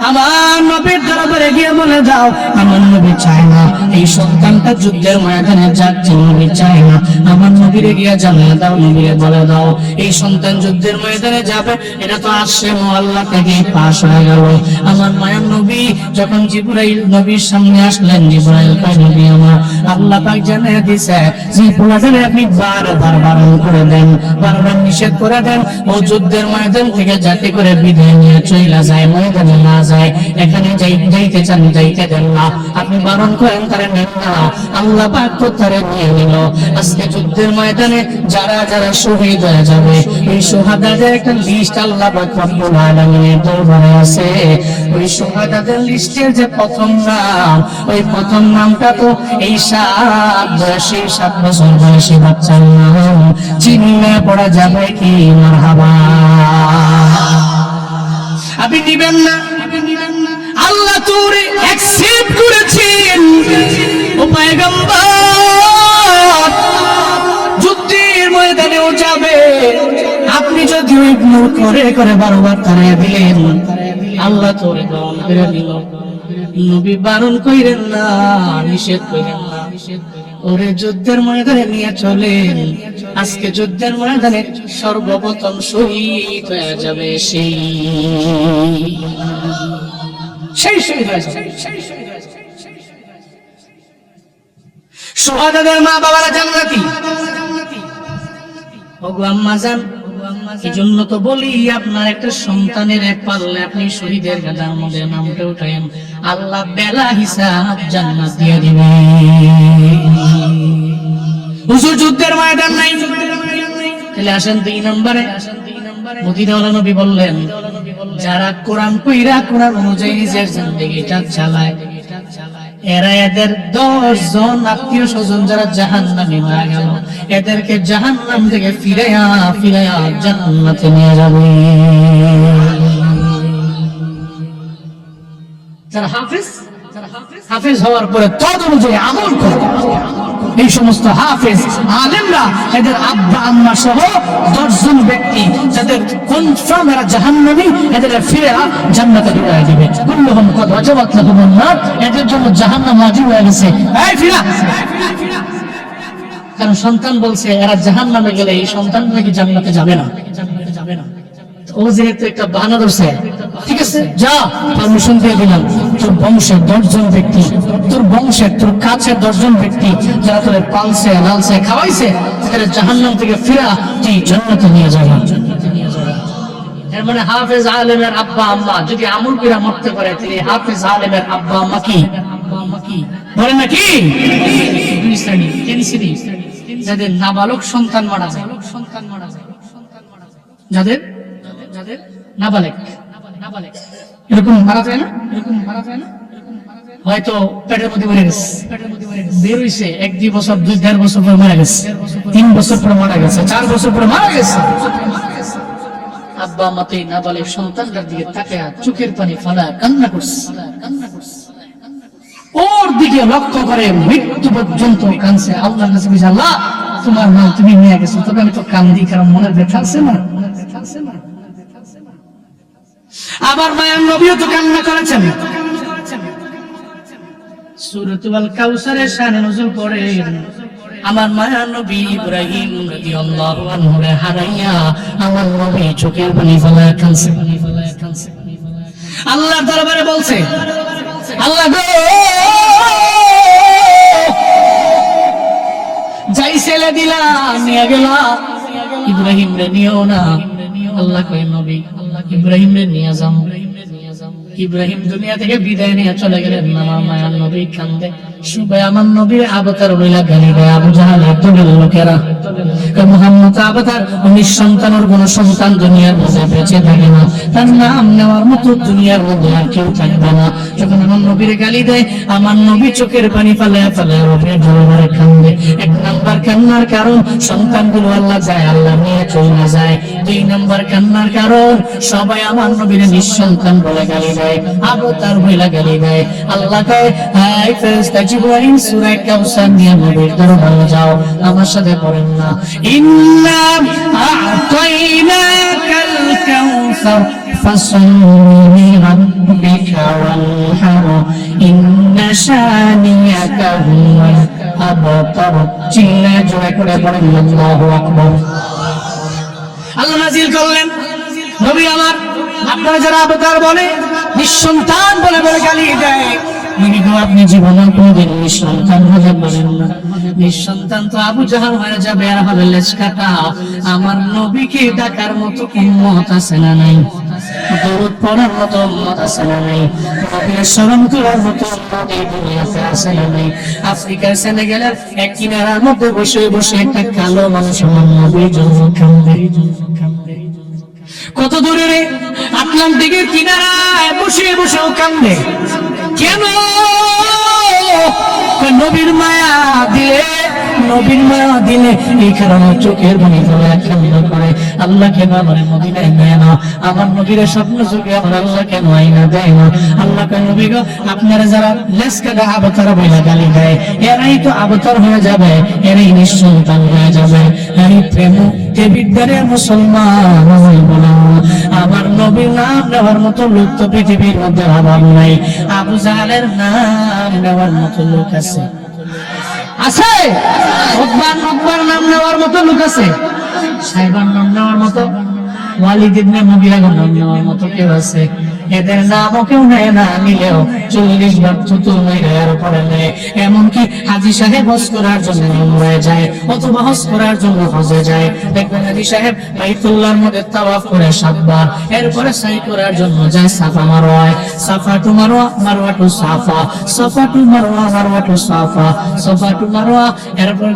আমার নবীর দরবারে গিয়ে বলে দাও আমার নবী চায় না এই সন্তানটা যুদ্ধের ময়দানে যাচ্ছে, নবী চায় না। আমার নবীরে গিয়ে জানিয়ে দাও, নবীরে বলে দাও এই সন্তান যুদ্ধের ময়দানে যাবে, এটা তো আসছে আল্লাহ থেকে পাশ হয়ে গেল। আমার মায়ের নবী যখন জিবরাইল নবীর সামনে আসলেন, জিবরাইল কয় নবী আমার আল্লাহ পাক জানিয়ে দিয়েছে যে পোলাটারে আপনি বারবার বারণ করে দেন, বারবার নিষেধ করে দেন, ও যুদ্ধের ময়দান থেকে যাতে করে বিদায় নিয়ে চলে যায়, ময়দানে না যায়, এখানে যাইতে চান যাইতে দেন না, আপনি বারণ করেন তারা নেন না। আল্লাহ পাক তো তারা নিয়ে নিল। আজকে যুদ্ধের ময়দানে যারা যারা শহীদ হয়ে যাবে এই শহাদাদের একটা লিস্ট আল্লাহ পাক রব্বুল আলামিনের দরবারে আছে। ওই শহাদাদের লিস্টের যে প্রথম নাম, ওই প্রথম নামটা তো এই 7 বছর বয়সী বাচ্চার নাম। চিহ্নে পড়া যাবে কি মারহাবা? আপনি নিবেন না? আল্লাহ তোরে অ্যাকসেপ্ট করেছেন ও পয়গম্বর, যুদ্ধের ময়দানেও যাবে। আপনি যদি ইগনোর করে করে বারবার তাড়িয়ে দিলেন, আল্লাহ তোরে গ্রহণ করে দিল। নবী বারণ কইরেন না, নিষেধ কইরেন না, ওরে যুদ্ধের ময়দানে নিয়ে চলেন। আজকে যুদ্ধের ময়দানে সর্বপ্রথম শহীদ হয়ে যাবে সেই শহীদ হয়ে যাবে। শহাদাদের মা বাবারা জান্নাতি। ওগো আম্মা জান, এই জন্য তো বলি আপনার একটা সন্তানের পারলে আপনি শহীদের গাদার মধ্যে নামটা উঠায়েন, আল্লাহ বেলা হিসাব জান্নাত দিয়ে দিবে। হুজুর যুদ্ধের ময়দান নাই, তাহলে আসেন 2 নম্বরে। মদিনাওয়ালা নবী বললেন যারা কোরআন কইরা কোরআন অনুযায়ী নিজের জিন্দেগিটা চালায়, এরা এদের 10 জন আত্মীয় স্বজন যারা জাহান্নামে মারা গেল, এদেরকে জাহান্নাম থেকে ফিরাইয়া ফিরাইয়া জান্নাতে নিয়ে যাবে। যারা হাফেজ হওয়ার পরে তদ অনুযায়ী আমল করবে, এই সমস্ত হাফেজ আলেমরা এদের আব্বা আম্মা সহ 10 জন ব্যক্তি যাদের কনফার্ম এরা জাহান্নামী, এদের ফিরে জান্নাতে ঢুকায় দিবে। কুল্লুহুম কদ ওয়াজাবাত লাহুমুন নার, এদের জন্য জাহান্নাম ওয়াজিব হয়ে গেছে। এই ফিরা, কারণ সন্তান বলছে এরা জাহান্নামে গেলে এই সন্তান নাকি জান্নাতে যাবে না। ও যেহেতু একটা বাহানা ধরছে, ঠিক আছে যা পারমিশন দিয়ে দিলাম, তোর বংশের 10 জন ব্যক্তি, তোর বংশের তোর কাছের 10 জন ব্যক্তি যারা তোর পালছে লালছে খাওয়াইছে, তারা জাহান্নাম থেকে ফিরা তুই জান্নাতে নিয়ে যাবে। এর মানে হাফেজ আলেমের আব্বা আম্মা যদি আমল করে মরতে পারে, তাহলে হাফেজ আলেমের আব্বা আম্মা কি বলে নাকি? 2 শ্রেণী 3 শ্রেণী, যাদের নাবালক সন্তান মারা যায়, যাদের নাবালেক এরকম মারা যায় না, হয়তো পেটের মধ্যে মরে গেছে, বের হইছে 1-2 বছর 2-1.5 বছর পরে মারা গেছে, 3 বছর পরে মারা গেছে, 4 বছর পরে মারা গেছে। আব্বা আম্মাতে নাবালেক সন্তানটার দিকে তাকায়া চোখের পানি ফেলা কান্না করছে, ওর দিকে লক্ষ্য করে মৃত্যু পর্যন্ত কাঁদছে। আল্লাহর কাছে বলছে আল্লাহ তোমার মা তুমি নিয়ে গেছো, তবে আমি তো কান্দি, কারণ মনের ব্যথা আছে না। আবার মায়ের নবীও তো কান্না করেছেন। সূরাতুল কাউসারের শানে নজুল পড়েন, আমার মায়ের নবী ইব্রাহিম রাদিয়াল্লাহু আনহু হারাইয়া আমার নবী চোখের পানি ফেলায় কাঁদছে। আল্লাহর দরবারে বলছে আল্লাহ গো যাই ছেলে দিলা নিয়ে গেলা, ইব্রাহিম রে নিও না। আল্লাহ কয় নবী ইব্রাহিম রে নিয়ে যাও। ইব্রাহিম দুনিয়া থেকে বিদায় নিয়ে চলে গেলেন, আমার মায়ার নবী কান্দে। সুবাই আমার নবীর আবতার হইলা গালি দেয় আবু জাহালের দলের লোকেরা, মুহাম্মদ আবতার নিঃসন্তানের কোন সন্তান দুনিয়ার মধ্যে বেঁচে থাকে না, তার নাম নেওয়ার মতো দুনিয়ার মধ্যে আর কেউ থাকবে না। যখন আমার নবীর গালি দেয়, আমার নবী চোখের পানি ফালায় ফালায় রবের দরবারে কান্দে। 1 নাম্বার কান্নার কারণ সন্তানগুলো আল্লাহ যায়, আল্লাহ নিয়ে চলে যায়। 2 নাম্বার কান্নার কারণ সবাই আমার নবীর নিঃসন্তান বলে গালি দেয়। দেয়, আবতার হইলা গালি দেয়। আল্লাহ কয়, হাই ফেরেশতা জিবরাইল সূরা কাউসার নিয়ে নবীর দরবারে যাও, আমার সাথে পড়েন না, ইন্না আ'তাইনাকাল কাউসার ফাসাল্লি লিরাব্বিকা ওয়ানহার ইন্না শানিয়াকা হুয়াল আবতার। চিল্লা জোরে করে পড়েন আল্লাহু আকবার। আল্লাহ নাযিল করলেন, নবী আমার, আপনারা যারা আবতার বলে, নিঃসন্তান বলে বলে গালি দেয়, নবী গো আপনি জীবনে কোনদিন নিঃসন্তান হতে পারেন না। নিঃসন্তান তো আবু জাহাল হয়ে যাবে আর হবে লেজ কাটা। আমার নবীকে ডাকার মতো উম্মত আছে না নাই? দরুদ পড়ার মতো উম্মত আছে না নাই? নবীর স্মরণ করার মতো উম্মত এই দুনিয়াতে আছে না নাই? আফ্রিকার সেনেগালের এক কিনারার মধ্যে বসে বসে একটা কালো মানুষ আমার নবীর জন্য কান্দে। কত দূরে রে, আটলান্টিকের কিনারায় বসে বসেও কান্দে। কেন? নবীর মায়া দিলে, নবীর মায়া দিলে এই কারণে চোখের পানি ফেলে কান্না করে, আল্লাহ কেন আমার মদিনায় নেয় না? আমার নবীর স্বপ্ন চোখে আমার আল্লাহ কেন আইনা দেয় না? আল্লাহ কেন নবী গো আপনারা যারা লেসকাটা আবতার বইলা গালি দেয়, এরাই তো আবতার হয়ে যাবে, এরাই নিঃসন্তান হয়ে যাবে। এই প্রেম বিদ্যারে মুসলমান বলো, আমার নবীর নাম নেওয়ার মতো লোক তো পৃথিবীর মধ্যে অভাব নাই। আবু জাহেলের নাম নেওয়ার মতো লোক আছে, আছে? উতবার নাম নেওয়ার মতো লোক আছে, সাইবার নাম নেওয়ার মতো, ওয়ালিদ ইবনে মুগিরা নাম নেওয়ার মতো কেউ আছে? এদের নামও কেউ নেয় না, নিলেও 40 বার থুতু মেরে পড়ে নেয়। এমনকি হাজী সাহেব হজ করার জন্য উমরায় যায়, অথবা হজ করার জন্য হজে যায়। দেখবেন হাজী সাহেব বাইতুল্লাহর মধ্যে তাওয়াফ করে 7 বার, এরপরে সাই করার জন্য যায় সাফা মারওয়ায়। সাফা টু মারওয়া, মারওয়া টু সাফা, সাফা টু মারওয়া, মারওয়া টু সাফা, সাফা টু মারওয়া। এরপর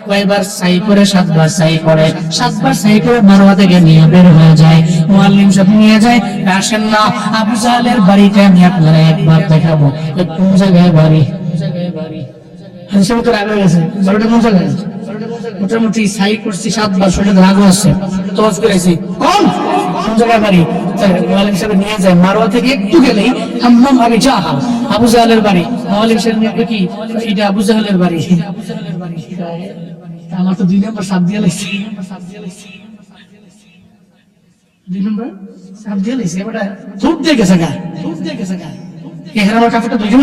কয়বার সাই করে 7 বার সাই করে, 7 বার সাই করে মারওয়া থেকে নিয়ে বের হয়ে যায়। মুআল্লিম সাহেব নিয়ে যায়, আসেন না আবু জাহেলের বাড়িটা আমি আপনারা একবার দেখাবো। কোন জায়গায় বাড়ি? মোটামুটি সাই করছি 7 বার, সেটা রাগও আছে, তোয়াজ করেছি। কোন জায়গায় বাড়ি? মুআল্লিম সাহেব নিয়ে যায়, মারওয়া থেকে একটু গেলেই হাম্মাম আবি জাহাল, আবু জাহেলের বাড়ি। মুআল্লিম সাহেব নিয়ে কি এটা আবু জাহেলের বাড়ি? আমার তো 2 নম্বর সাপ দিয়ে লাগছে, 2 নম্বর সাপ দিয়ে লাগছে, এবারে দূর দিয়ে গেছে গা, দূর দিয়ে গেছে গা। এখানে কাফেরটা দুইজন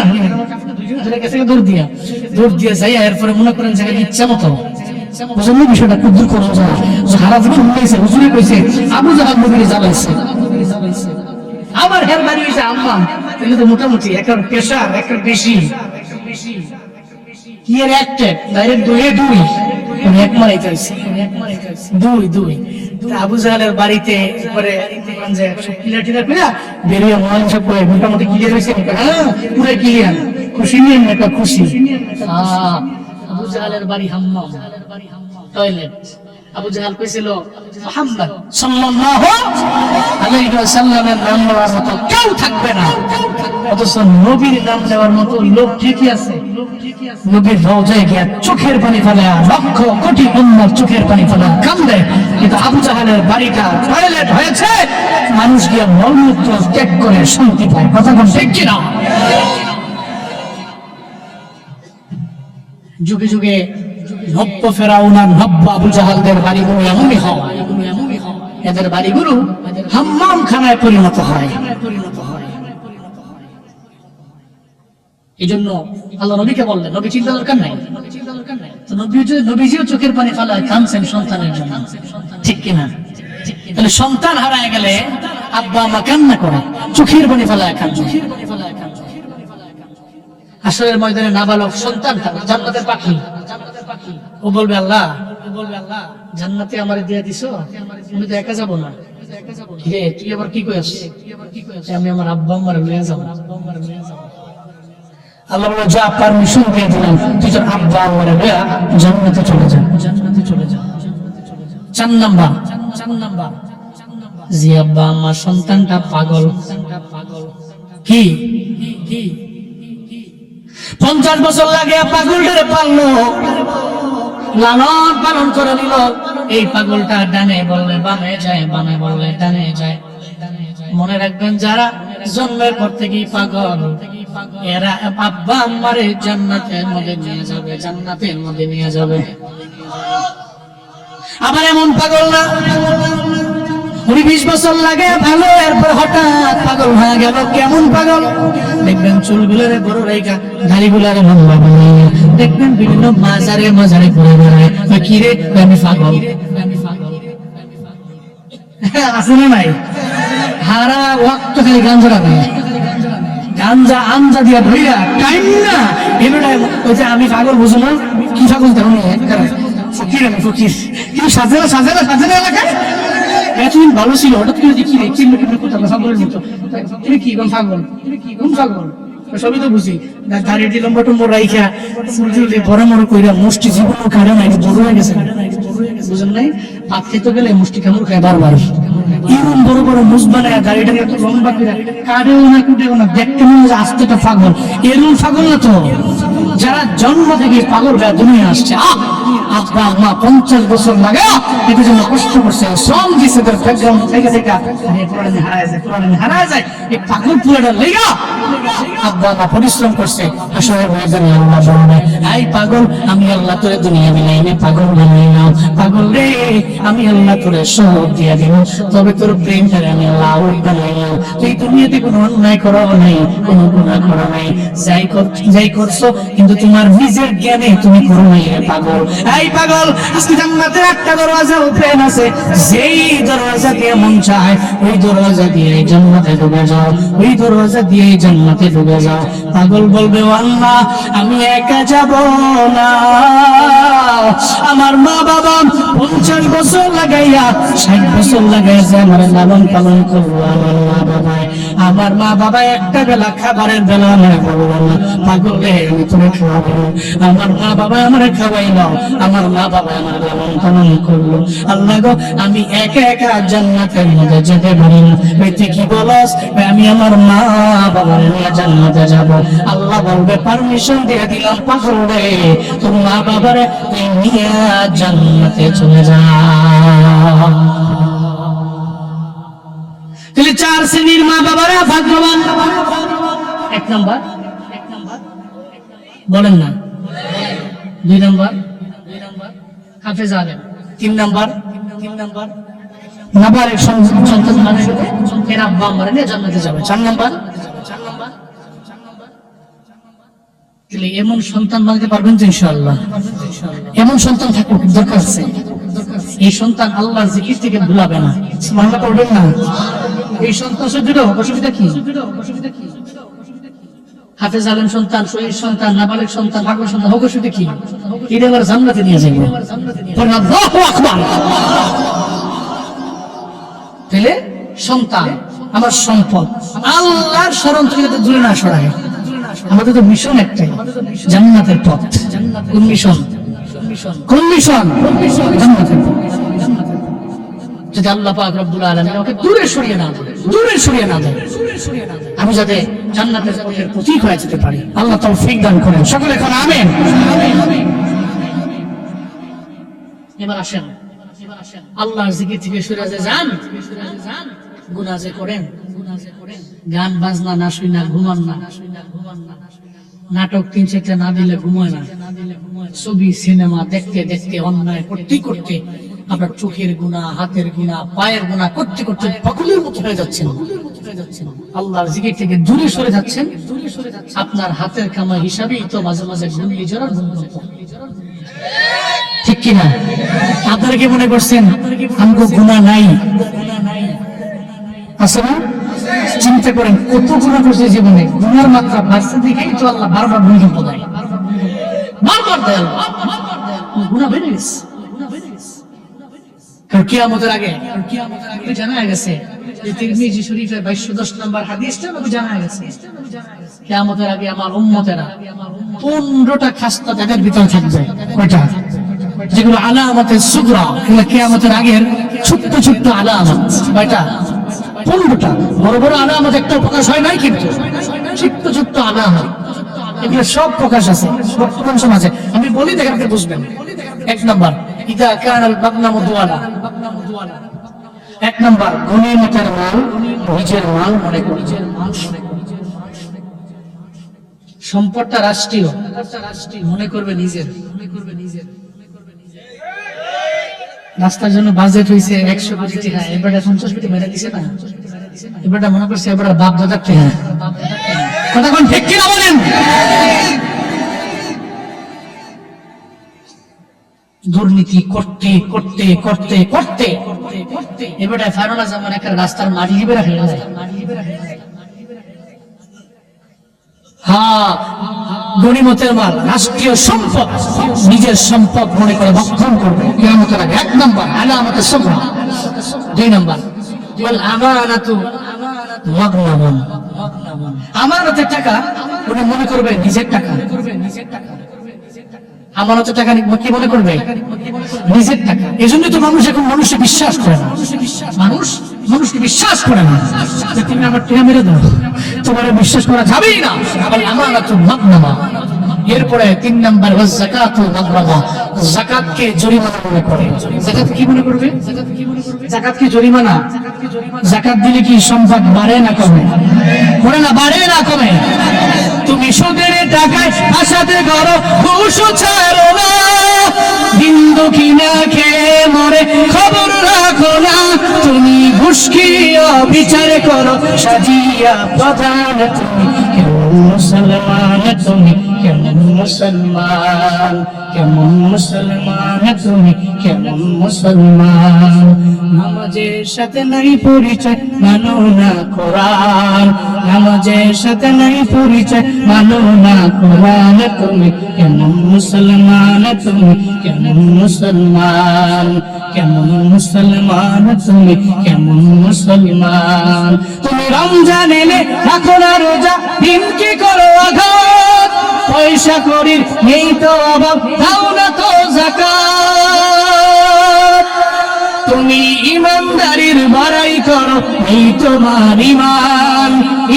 গেছে, দূর দিয়ে যাই। এরপরে মনে করেন যে ইচ্ছা মতো বুঝলেন বিষয়টা খুব দূর করা যায়। সারা জীবন হয়েছে, হুজুরে কইছে আবু জাহাল নবীরে জ্বালাইছে। আমার হের বাড়ি হয়েছে আম্মাম, তাহলে তো মোটামুটি একটা প্রেশার একটা বেশি। কি এর একটা ডাইরেক্ট 2 এক মারাইতে হয়েছে, 2 আবু জাহেলের বাড়িতে পরে বেরিয়ে মোটামুটি ক্লিয়ার হয়েছে। হ্যাঁ পুরো ক্লিয়ার, খুশি নিয়ে একটা খুশি। আবু জাহেলের বাড়ি হাম্মাম, টয়লেট। আবু জাহেল কইছিল মুহাম্মদ সাল্লাল্লাহু আলাইহি ওয়াসাল্লামের নাম নেওয়ার মতো কেউ থাকবে না, অথচ নবীর নাম নেওয়ার মতো লোক ঠিকই আছে। নবীর রওজায় গিয়া চোখের পানি ফেলে, লক্ষ কোটি উম্মত চোখের পানি ফেলে কান্দে। কিন্তু আবু জাহেলের বাড়িটা টয়লেট হয়েছে, মানুষ গিয়া মলমূত্র ত্যাগ করে শান্তি পায়। কথা কোন ঠিক কিনা? যুগে যুগে নব্য ফেরাউন আর নব্য আবু জাহালদের বাড়িগুলো এমনই হয়, এদের বাড়িগুলো হাম্মাম খানায় পরিণত হয়। এই জন্য আল্লাহ নবীকে বললেন, নবী চিন্তা দরকার নাই, তো নবীজিও চোখের পানি ফেলায় কাঁদছেন সন্তানের জন্য, ঠিক কিনা? তাহলে সন্তান হারায় গেলে আব্বা আম্মা কান্না করে, চোখের পানি ফেলায় কাঁদছে। হাসরের ময়দানে নাবালক সন্তান জান্নাতের পাখি, ও বলবে আল্লাহ জান্নাতে আমারে দিয়ে দিছো, আমি তো একা যাবো না, তুই আবার কি কইস? আমি আমার আব্বা আম্মার লয়ে যাবো। আল্লাহ বলে যা, পারমিশন দিয়ে দিলাম, তুই তোর আব্বা আম্মারে লইয়া জান্নাতে চলে যা, জান্নাতে চলে যা। 4 নাম্বার, জি আব্বা আম্মার সন্তানটা পাগল। কি 50 বছর লাগে পাগলটারে পাললো, লালন পালন করে নিল। এই পাগলটা ডানে বললে বামে যায়, বামে বললে ডানে যায়। মনে রাখবেন, যারা জন্মের পর থেকেই পাগল, এরা আব্বা আম্মারে জান্নাতের মধ্যে নিয়ে যাবে, জান্নাতের মধ্যে নিয়ে যাবে। আবার এমন পাগল না, উনি 20 বছর লাগে ভালো, এরপর হঠাৎ পাগল হয়ে গেল। কেমন পাগল? দেখবেন চুলগুলারে বড় রেখা, দাড়িগুলারে লম্বা বানাইয়া, দেখবেন বিভিন্ন মাজারে মাজারে ঘুরে বেড়ায়। কি রে? আমি পাগল। আছে না নাই? হারা ওয়াক্ত খালি গাঞ্জা রাখে, গাঞ্জা আমজা দিয়া ধইরা টাইম না এমনটা। ওই যে আমি পাগল, বুঝো না? কি পাগল তেমন ফকির, আমি ফকির। কিন্তু সাজেরা সাজেরা সাজেরা এলাকায় এতদিন ভালো ছিল, হঠাৎ করে দেখি রে চিল্লো কিলো কোথাও পাগলের মতো। তুমি কি পাগল? কোন পাগল? সবই তো বুঝি। দাঁড়িয়ে লম্বা টম্বা রাইখা ফুল টুল দিয়ে বড় বড় কইরা মুষ্টি জীবন কারো নাই, বড় হয়ে গেছে। বুঝেন নাই? ভাত খেতে গেলে মুষ্টি কামড় খায় বারবার। এরকম বড় বড় মুখ বানায়, দাড়িটাকে এত লম্বা করে কাটেও না কুটেও না, দেখতে মনে হয় আস্তেটা পাগল। এরকম পাগল না তো যারা জন্ম থেকে পাগল হয়ে দুনিয়া আসছে। আব্বা আম্মা 50 বছর লাগে এটার জন্য কষ্ট করছে, শ্রম দিচ্ছে, তার ব্যাকগ্রাউন্ড থেকে থেকে পুরানি হারায় যায়। এই পাগল পুরাটা লেগা আব্বা আম্মা পরিশ্রম করছে। আসলে আল্লাহ বলবে, এই পাগল, আমি আল্লাহ তোরে দুনিয়া মিলাইনি, পাগল বানাই নাও। পাগল রে, আমি আল্লাহ তোরে সব দিয়া দিব, তবে তোর প্রেমটারে আমি আল্লাহ বানাই নাও। তুই দুনিয়াতে কোনো অন্যায় করো নাই, কোনো গুনাহ করো নাই, যাই করছো কিন্তু তোমার নিজের জ্ঞানে তুমি করো নাই রে পাগল। এই পাগল, আজকে জান্নাতের একটা দরওয়াজা ওপেন আছে, যেই দরওয়াজা দিয়ে মন চায় ওই দরওয়াজা দিয়ে জান্নাতে ঢুকে যাও, ওই দরওয়াজা দিয়ে জান্নাতে ঢুকে যাও। পাগল বলবে, আল্লাহ আমি একা যাব না, আমার মা বাবা 50 বছর লাগাইয়া 60 বছর লাগাইছে আমার লালন পালন করবো। আমার মা বাবা একটা বেলা খাবারের বেলা আমার বলবো না, পাগল রে আমি তোরে খাওয়াবো। আমার মা বাবা আমার খাওয়াইল, আমার মা বাবা আমার লালন পালন করলো। আল্লাহ গো, আমি একা একা জান্নাতের মধ্যে যেতে পারি না। তুই কি বলস? আমি আমার মা বাবার নিয়ে জান্নাতে যাব। আল্লাহ বলবে, পারমিশন দিয়ে দিলাম পাগল রে, তোর মা বাবারে নিয়ে জান্নাতে চলে যা। তাহলে 4 শ্রেণীর মা বাবারা ভাগ্যবান। 1 নাম্বার বলেন না, 2 নাম্বার হাফেজ আলেম, 3 নাম্বার নাবালেগ সন্তান মানে এর আব্বা আম্মারা নিয়ে জান্নাতে যাবে। 4 নাম্বার তাহলে এমন সন্তান বানাতে পারবেন তো ইনশাআল্লাহ? এমন সন্তান থাকুক দরকার আছে। এই সন্তান আল্লাহর জিকির থেকে ভুলাবে না, সুবহানাল্লাহ পড়বেন না। এই সন্তান সুদৃঢ়, অসুবিধা কি? হাফেজ আলেম সন্তান, শহীদ সন্তান, নাবালেগ সন্তান, পাগল সন্তান হোক, অসুবিধা কি? এটা আবার জান্নাতে নিয়ে যাবে। আল্লাহু আকবার। তাহলে সন্তান আমার সম্পদ, আল্লাহর শরণ থেকে যাতে দূরে না সরায়। আমাদের তো মিশন একটাই, জান্নাতের পথ। কোন মিশন? জান্নাতের পথ। যদি আল্লাহ পাক রব্বুল আলামিন আমাকে দূরে সরিয়ে না দেয়, আমি যাতে জান্নাতের পথের প্রতীক হয়ে যেতে পারি, আল্লাহ তৌফিক দান করেন। সকলে এখন আমিন। এবার আসেন আল্লাহর জিকির থেকে সরে যান, গুনাহ যে করেন, গান বাজনা না শুনে ঘুমান না, নাটক 3-4টা না দিলে ঘুমায় না, ছবি সিনেমা দেখতে দেখতে অন্যায় করতে করতে আপনার চোখের গুনাহ, হাতের গুনাহ, পায়ের গুনাহ করতে করতে পাগলের মতো হয়ে যাচ্ছেন। আল্লাহর জিকির থেকে দূরে সরে যাচ্ছেন। আপনার হাতের কামাই হিসাবেই তো মাঝে মাঝে ঘুমিয়ে যাওয়ার ঠিক কিনা? আপনারা কি মনে করছেন আমগো গুনাহ নাই? আছে না? চিন্তা করেন কত গুনাহ করছে জীবনে। গুনার মাত্রা বাড়ছে দেখেই তো আল্লাহ বারবার ভূমিকম্প দেয়, বারবার দেয়। গুনাহ বেড়ে গেছে। কিয়ামতের আগে জানা গেছে যে তিরমিজি শরীফের 2210 নম্বর হাদিসটা নবী জানা গেছে, কিয়ামতের আগে আমার উম্মতেরা 15টা খাসলা তাদের ভিতরে থাকবে। কয়টা? যেগুলো আলামতে সুগরা, এগুলো কিয়ামতের আগের ছোট্ট ছোট্ট আলামত। কয়টা? 15টা। বড় বড় আলামত একটা প্রকাশ হয় নাই, কিন্তু ছোট্ট ছোট্ট আলামত এগুলো সব প্রকাশ আছে বর্তমান সমাজে। আমি বলি দেখেন বুঝবেন। 1 নাম্বার, ইদা কানাল বাগনামু দুআলা, এক নাম্বার গনিমতের মাল নিজের মাল মনে করে, সম্পদটা রাষ্ট্রীয় মনে করবে নিজের। রাস্তার জন্য বাজেট হয়েছে 100 কোটি টাকা, এবারে 50 কোটি মেরে দিছে না, এবারে মনে করছে এবারে বাপ দাদার টাকা। কথা কোন ঠিক কিনা বলেন? দুর্নীতি করতে করতে করতে করতে এবারে ফারুনা জামান একটা রাস্তার মাটি দিবে রাখে যায়। হ্যাঁ, গনিমতের মাল রাষ্ট্রীয় সম্পদ নিজের সম্পদ মনে করে ভক্ষণ করবে কিয়ামতের আগে। এক নাম্বার আলামাতুস সাবর। দুই নাম্বার ওয়াল আমানাতু মাগনামুন, আমানতের টাকা উনি মনে করবে নিজের টাকা। আমানতের টাকা কি মনে করবে? নিজের টাকা। এজন্য তো মানুষ এখন মানুষকে বিশ্বাস করে না, মানুষকে বিশ্বাস করে না যে তুমি আমার টাকা মেরে দাও, তোমার বিশ্বাস করা যাবেই না। আমানাতুল মাগনামা। এরপরে 3 নাম্বার ওয়াজ যাকাতুল মাগনামা, যাকাতকে জরিমানা মনে করে। যাকাত কি মনে করবে? যাকাত কি জরিমানা? যাকাত দিলে কি সম্পদ বাড়ে না কমে? বলে না বাড়ে না কমে? তুমি সুদের টাকায় আশাতে করো, ঘুষও ছাড়ো না, বিন্দু কিনা খেয়ে মরে খবর রাখো না, তুমি ঘুষ খেয়ে বিচার করো সাজিয়া প্রধান, তুমি কেমন মুসলমান, তুমি কেমন মুসলমান, কেমন মুসলমান, তুমি কেমন মুসলমান। নামাজের সাথে নাই পরিচয়, মানো না কোরআন, নামাজের সাথে নাই পরিচয়, মানো না কোরআন, তুমি কেমন মুসলমান, তুমি কেমন মুসলমান, কেমন মুসলমান, তুমি কেমন মুসলমান। তুমি রমজান এলে রাখো না রোজা, দিন কি করো আঘাত, পয়সা করির নেই তো অভাব, দাও না তো যাকাত। তুমি ইমানদারির বড়াই করো, নেই তোমার ইমান,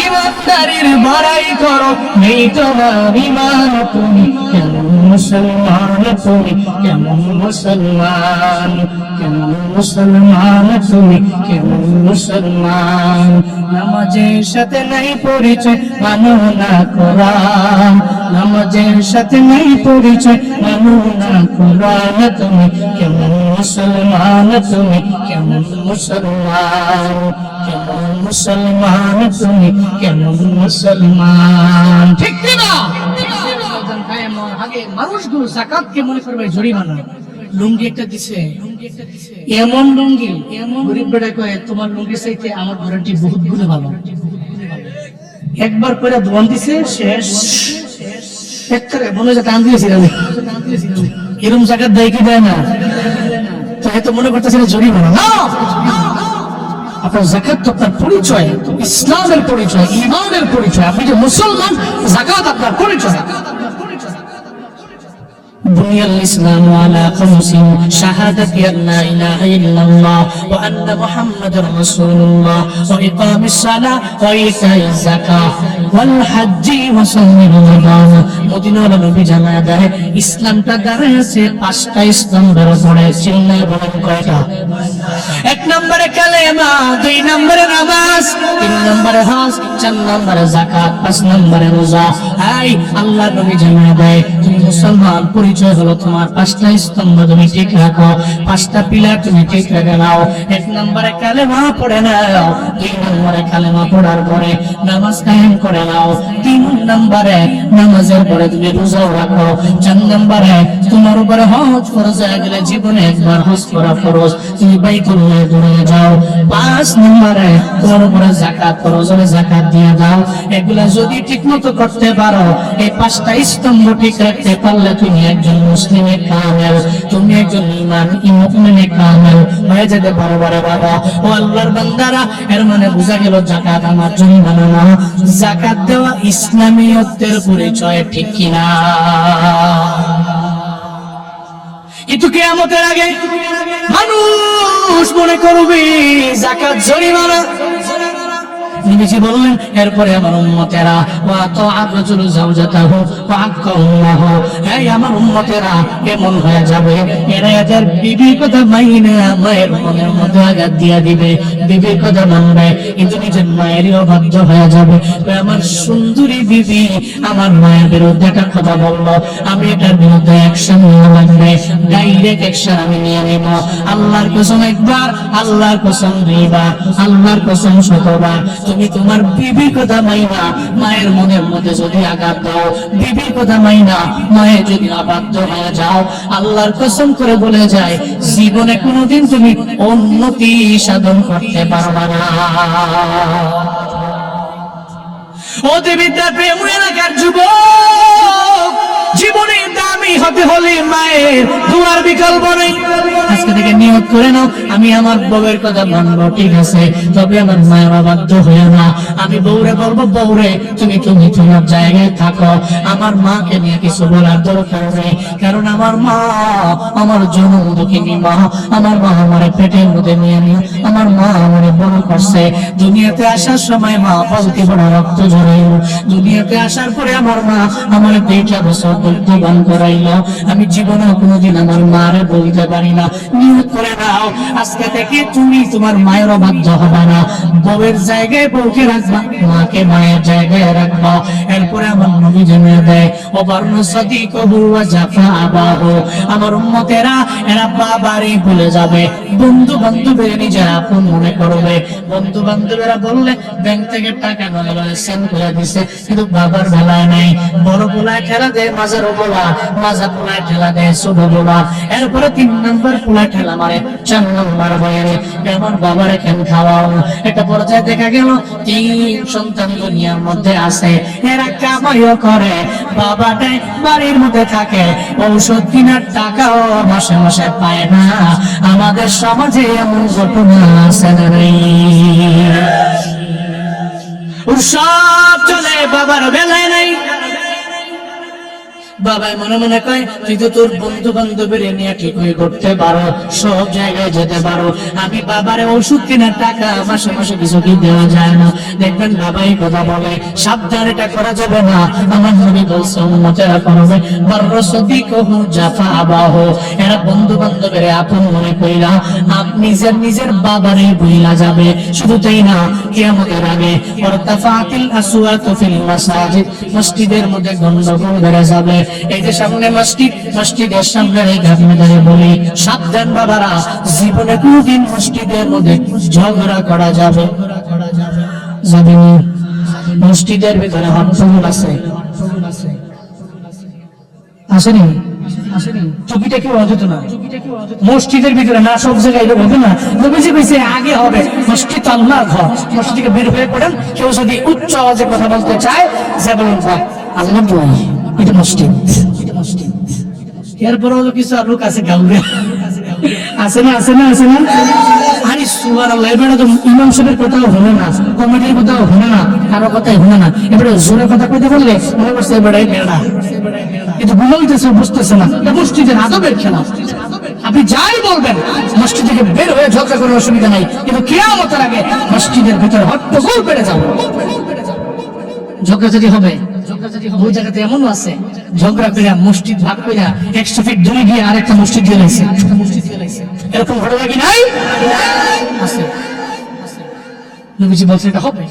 ইমানদারির বড়াই করো, নেই তোমার ইমান, তুমি কেমন মুসলমান, তুমি কেমন মুসলমান, কেমন মুসলমান, তুমি কেমন মুসলমান। নামাজের সাথে নাই পরিচয়, মানো না কোরআন, নামাজের সাথে নাই পরিচয়, মানো না কোরআন, তুমি কেমন মুসলমান, তুমি কেমন মুসলমান, কেমন মুসলমান, তুমি কেমন মুসলমান। ঠিক কিনা? আগে মানুষগুলো যাকাতকে মনে করবে জরিমানা। লুঙ্গি একটা দিছে, এমন লুঙ্গি, এমন গরিব বেটা কয় তোমার লুঙ্গি চাইতে আমার ঘোড়াটি বহুত গুণে ভালো। একবার করে দোয়ান দিছে, শেষ একবারে মনে হয় টান দিয়েছিল। এরকম জাকাত দেয় কি দেয় না? তো এত মনে করতেছে জরিমানা না। আপনার যাকাত তো আপনার পরিচয়, ইসলামের পরিচয়, ঈমানের পরিচয়। আপনি যে মুসলমান, যাকাত আপনার পরিচয়। بني الإسلام على 5: شهادة أن لا إله إلا الله وأن محمد رسول الله وإقام الصلاة وإيتاء الزكاة والحج وصوم رمضان। মদিনার নবী জানা দেয় ইসলামটা দাঁড়ায় আছে 5টা স্তম্ভের উপরে। চিল্লায় বলেন কয়টা? 1 নম্বরে কালেমা, 2 নম্বরে নামাজ, 3 নম্বরে হজ, 4 নম্বরে যাকাত, 5 নম্বরে রোজা। এই আল্লাহর নবী জানা দেয় তুমি মুসলমান, পরিচয় হলো তোমার 5টা স্তম্ভ তুমি ঠিক রাখো, 5টা পিলার তুমি ঠিক রেখে নাও। 1 নম্বরে কালেমা পড়ে নাও, 2 নম্বরে কালেমা পড়ার পরে নামাজ কায়েম করে নাও, 3 নম্বরে নামাজের পরে তুমি রোজা রাখো, 4 নম্বরে তোমার উপরে হজ ফরজ হয়ে গেলে জীবনে একবার হজ করা ফরজ, তুমি বাইতুল্লাহ ঘুরে যাও। 5 নম্বরে তোমার উপরে যাকাত ফরজ হলে যাকাত দিয়ে দাও। এগুলা যদি ঠিকমতো করতে পারো, এই 5টা স্তম্ভ ঠিক রাখতে পারলে তুমি একজন মুসলিমে কামেল, তুমি একজন মুমিনে কামেল হয়ে যেতে পারো। বাবা ও আল্লাহর বান্দারা, এর মানে বোঝা গেল যাকাত আমার জন্য বানানো। যাকাত দেওয়া ইসলামিয়তের পরিচয়, ঠিক কিনা? কিন্তু কিয়ামতের আগে মানুষ মনে করবে যাকাত জরিমানা, নবীজি বললেন এরপরে আমার উম্মতেরা ওয়া তাআর রাজুলু যাওজাতাহু ওয়া আক্কাল্লাহু, এই আমার উম্মতেরা এমন হয়ে যাবে এরা এদের বিবির কথা মাইনা মায়ের মনের মধ্যে আঘাত দিয়া দিবে, বিবির কথা মানবে কিন্তু নিজের মায়েরই অবাধ্য হয়ে যাবে। আমার সুন্দরী বিবি আমার মায়ের বিরুদ্ধে একটা কথা বললো, আমি এটার বিরুদ্ধে অ্যাকশন নিয়ে লাগবে, ডাইরেক্ট অ্যাকশন আমি নিয়ে নেব। আল্লাহর কসম একবার, আল্লাহর কসম দুইবার, আল্লাহর কসম শতবার, তুমি তোমার বিবির কথা মাইনা মায়ের মনের মধ্যে যদি আঘাত দাও, বিবির কথা মাইনা মায়ের যদি অবাধ্য হয়ে যাও, আল্লাহর কসম করে বলে যায় জীবনে কোনোদিন তুমি উন্নতি সাধন করতে পারবে না। ও দেবিতা প্রেম এলাকার যুবক, জীবনে দামি হতে হলে মায়ের দুয়ার বিকল্প নেই। আজকে থেকে নিয়ত করে নাও আমি আমার বউয়ের কথা মানবো, ঠিক আছে, তবে আমার মায়ের অবাধ্য হয়ে না। আমি বউরে বলবো বউরে তুমি তোমার জায়গায় থাকো, আমার মাকে নিয়ে কিছু বলার দরকার নেই, কারণ আমার মা আমার জনম দুঃখিনী মা, আমার মা আমার পেটের মধ্যে নিয়ে নিয়ে আমার মা আমার বড় করছে। দুনিয়াতে আসার সময় মা বলতে বড় রক্ত ঝরাইল, দুনিয়াতে আসার পরে আমার মা আমার 2টা বছর দুগ্ধবান করাইলো, আমি জীবনে কোনোদিন আমার মারে বলতে পারি না। নিয়ত করে নাও আজকে থেকে তুমি তোমার মায়ের অবাধ্য হবে না, বউয়ের জায়গায় বউকে রাখবা, মাকে মায়ের জায়গায় রাখবা। এরপরে আমার নবী জানিয়ে দেয় ওবারনু সাদিকহু ওয়া জাফা আবাহু, আমার উম্মতেরা এরা বাবারই ভুলে যাবে, বন্ধু বান্ধবের নিজের আপন মনে করবে। বন্ধু বান্ধবেরা বললে ব্যাংক থেকে টাকা নয় সেন্ড করে দিছে, কিন্তু বাবার বেলায় নাই। বড় পোলায় ঠেলা দেয় মাঝার পোলা, মাঝা পোলায় ঠেলা দেয় ছোট পোলা, এরপরে 3 নম্বর পোলা ঠেলা মারে 4 নম্বর বয়রে আমার বাবারে কেন খাওয়াও। একটা পর্যায়ে দেখা গেল 3 সন্তান দুনিয়ার মধ্যে আছে, এরা কামাইও করে, বাবাটাই বাড়ির মধ্যে থাকে, ঔষধ কেনার টাকাও মাসে মাসে পায় না। আমাদের সমাজে এমন ঘটনা আছে না নাই? সব চলে বাবার বেলায় নাই। বাবাই মনে মনে কয় তুই তো তোর বন্ধু বান্ধবের নিয়ে ঠিকই করতে পারো, সব জায়গায় যেতে পারো, আমি বাবারে ওষুধ কেনার টাকা মাসে মাসে কিছু কি দেওয়া যায় না। দেখবেন বাবাই কথা বলে সাবধান, এটা করা যাবে না। আমার নবী বলছে উম্মতেরা করবে বাররাসদিকহু জাফা আবাহু, এরা বন্ধু বান্ধবের আপন মনে কইরা নিজের বাবারে ভুইলা যাবে। শুধু তাই না, কিয়ামতের আগে ওয়ারতাফাতিল আসওয়াতু ফিল মাসাজিদ, মসজিদের মধ্যে গন্ডগোল বেড়ে যাবে। এই যে সামনে মসজিদ, মসজিদের সামনে এই ঘাটে বলি সাবধান বাবারা, জীবনে কোনদিন মসজিদের মধ্যে ঝগড়া করা যাবে যাবে না। মসজিদের ভিতরে হট্টগোল আছে, আসেনি আসেনি, টুপিটা কেউ অযথ না, মসজিদের ভিতরে না, সব জায়গায় হবে না। নবীজি কইছে আগে হবে মসজিদ আল্লাহর ঘর, মসজিদ থেকে বের হয়ে পড়েন। কেউ যদি উচ্চ আওয়াজে কথা বলতে চায় যে বলুন আল্লাহ দোয়াই, এটা মসজিদ। এরপর হলো কিছু লোক আছে গাউরে, আছে না আছে না আছে না, আরে সুবহানাল্লাহ, এবারে তো ইমাম সাহেবের কথাও হলো না, কমিটির কথাও হলো না, কারো কথাই হলো না, এবারে জোরে কথা কইতে বললে মনে করছে এবারে মেলা, কিন্তু ভুল হইতেছে, বুঝতেছে না এটা মসজিদের আদবের খেলা। আপনি যাই বলবেন মসজিদ থেকে বের হয়ে ঝগড়া করার অসুবিধা নাই, কিন্তু কিয়ামতের আগে মসজিদের ভিতরে হট্টগোল বেড়ে যাবে। ঝগড়া যদি হবে, ওই জায়গাতে এমনও আছে ঝগড়া করে মসজিদ ভাগ করে 100 ফিট দূরে গিয়ে আরেকটা মসজিদ দিয়ে লাইছে, এরকম ঘটনা কি নাই? আছে। নবীজি বলছেন এটা হবে।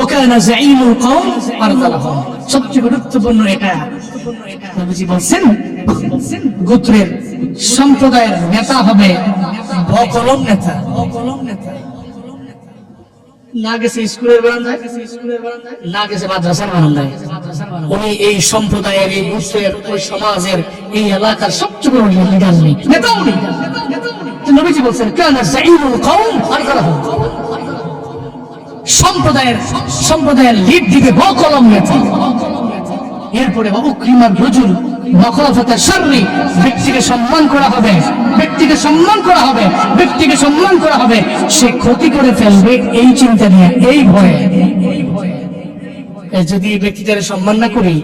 ওকানা যাঈমুল কওম আরদালাহুম, সবচেয়ে গুরুত্বপূর্ণ এটা। নবীজি বলছেন গোত্রের সম্প্রদায়ের নেতা হবে বকলম নেতা। না গেছে স্কুলের বারান্দায়, না গেছে মাদ্রাসার বারান্দায়, উনি এই সম্প্রদায়ের, এই গোত্রের, ওই সমাজের, এই এলাকার সবচেয়ে বড় লিডার নেই, নেতা উনি। নবীজি বলছেন কানা যাঈমুল কওম আরদালাহুম, সম্প্রদায়ের লিড দিবে বকলম নেতা। এরপরে উকরিমার রজুল নখলাফাতে শাররি, ব্যক্তিকে সম্মান করা হবে, ব্যক্তিকে সম্মান করা হবে, ব্যক্তিকে সম্মান করা হবে, সে ক্ষতি করে ফেলবে এই চিন্তা নিয়ে, এই ভয়ে। যদি এই ব্যক্তিটারে সম্মান না করি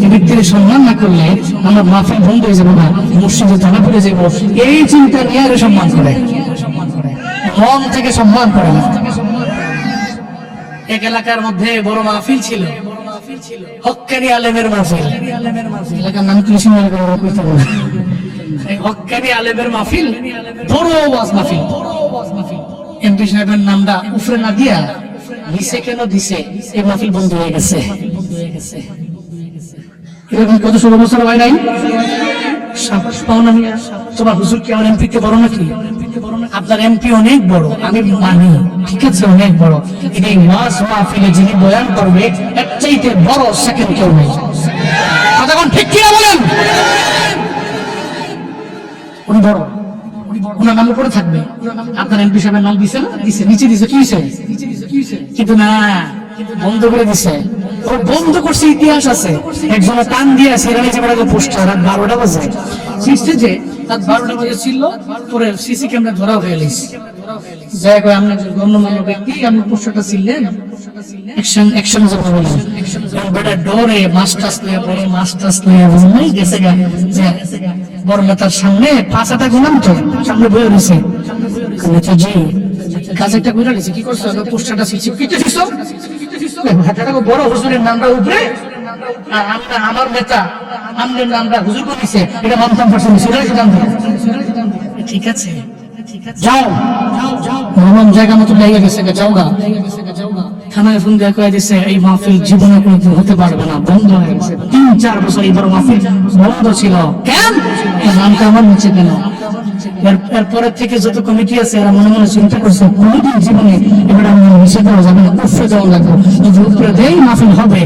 এই ব্যক্তির সম্মান না করলে আমরা মাহফিল বন্ধ হয়ে যাবো না, মসজিদে তালা পড়ে যাবো, এই চিন্তা নিয়ে সম্মান করে, মন থেকে সম্মান করে না। এক এলাকার মধ্যে বড় মাহফিল ছিল, হক্কানি আলেমের মাহফিল। এলাকার নাম কি হক্কানি আলেমের মাহফিল, বড় ওয়াজ মাহফিল। এমপি সাহেবের নামটা উফরে না দিয়া দিছে, কেন দিছে? এই মাহফিল বন্ধ হয়ে গেছে। এরকম কত 16 বছর হয় নাই? সাবাস পাও না মিয়া। তোমার হুজুর কি আমার এমপি কে বড় নাকি? আপনার এমপি অনেক বড়, আমি মানি, ঠিক আছে, অনেক বড়। এই ওয়াজ মাহফিলে যিনি বয়ান করবে এর চাইতে বড় সেকেন্ড কেউ নেই। কথা কোন ঠিক কি না বলেন? উনি বড়, ওনার নাম উপরে থাকবে। আপনার এমপি সাহেবের নাম দিছে না? দিছে, নিচে দিছে, কি হয়েছে? কিন্তু না, বন্ধ করে দিছে। ও বন্ধ করছে, ইতিহাস আছে। একজন টান দিয়ে সেরানি চেপে পোস্টার রাত 12টা বাজে যে রাত 12টা বাজে ছিল, পরে সিসি ক্যামেরা ধরা হয়ে গেছে। যাই হোক, আপনি গণ্যমান্য ব্যক্তি, আপনি পোস্টারটা ছিলেন, অ্যাকশন যাবে বলেন। বেটা ডরে মাস্টার্স নিয়ে পড়ে, মাস্টার্স নিয়ে বুঝলেই গেছে গা যে বড় নেতার সামনে 5টা গুনাম তো সামনে বয়ে রয়েছে। জি কাজটা কইরা দিছে, কি করছো? পোস্টারটা সিসি কিতে দিছো? বড় হুজুরের নামটা উপরে, আর আমরা আমার নেতা আমাদের নামটা হুজুর করেছে, এটা মানতাম পারছেন। ঠিক আছে, যাও রহমান জায়গা মতো লেগে গেছে, যাও গা। থানায় ফোন দিয়ে কয়ে দিছে এই মাহফিল জীবনে কোনোদিন হতে পারবে না, বন্ধ হয়ে গেছে। 3-4 বছর এই বড় মাহফিল বন্ধ ছিল। কেন? এই নামটা আমার নিচে কেন? এরপরের থেকে যত কমিটি আছে এরা মনে মনে চিন্তা করছে কোনোদিন জীবনে এবার আমি নিষেধ দেওয়া যাবে না, উফরে দেওয়া লাগবে। যদি উপরে দেয় মাহফিল হবে,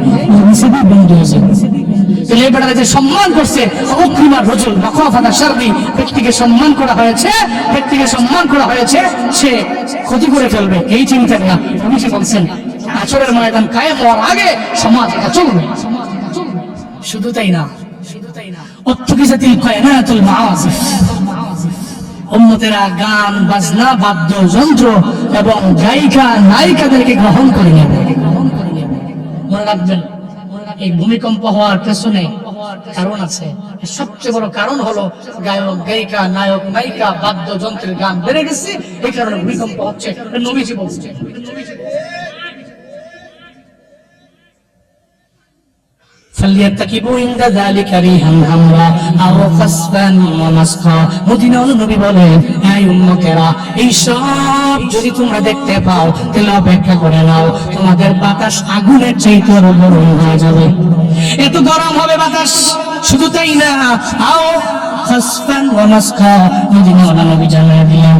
নিষেধ বন্ধ হয়ে যাবে। যে সম্মান করছে ব্যক্তিকে সম্মান করা হয়েছে, ব্যক্তিকে সম্মান করা হয়েছে, সে ক্ষতি করে ফেলবে এই চিন্তা না। উনি বলছেন আচরের ময়দান কায়েম হওয়ার আগে সমাজ এটা চলবে। শুধু তাই না, উম্মতেরা গান বাজনা, বাদ্যযন্ত্র এবং গায়িকা নায়িকাদেরকে গ্রহণ করে নেবে। মনে রাখবেন, এই ভূমিকম্প হওয়ার পেছনে কারণ আছে। সবচেয়ে বড় কারণ হলো গায়ক গায়িকা, নায়ক নায়িকা, বাদ্যযন্ত্রের গান বেড়ে গেছে, এই কারণে ভূমিকম্প হচ্ছে। নবীজি বলছে فليرتكبوا عند ذلك ريحا حمراء أو خسفا ومسخا। মদিনার নবী বলেন, এই উম্মতেরা, এই সব যদি তোমরা দেখতে পাও তাহলে অপেক্ষা করে নাও, তোমাদের বাতাস আগুনের চাইতে আরো গরম হয়ে যাবে। এত গরম হবে বাতাস। শুধু তাই না, আও খাসফান ওয়া মাসখা, মদিনার নবী জানিয়ে দিলেন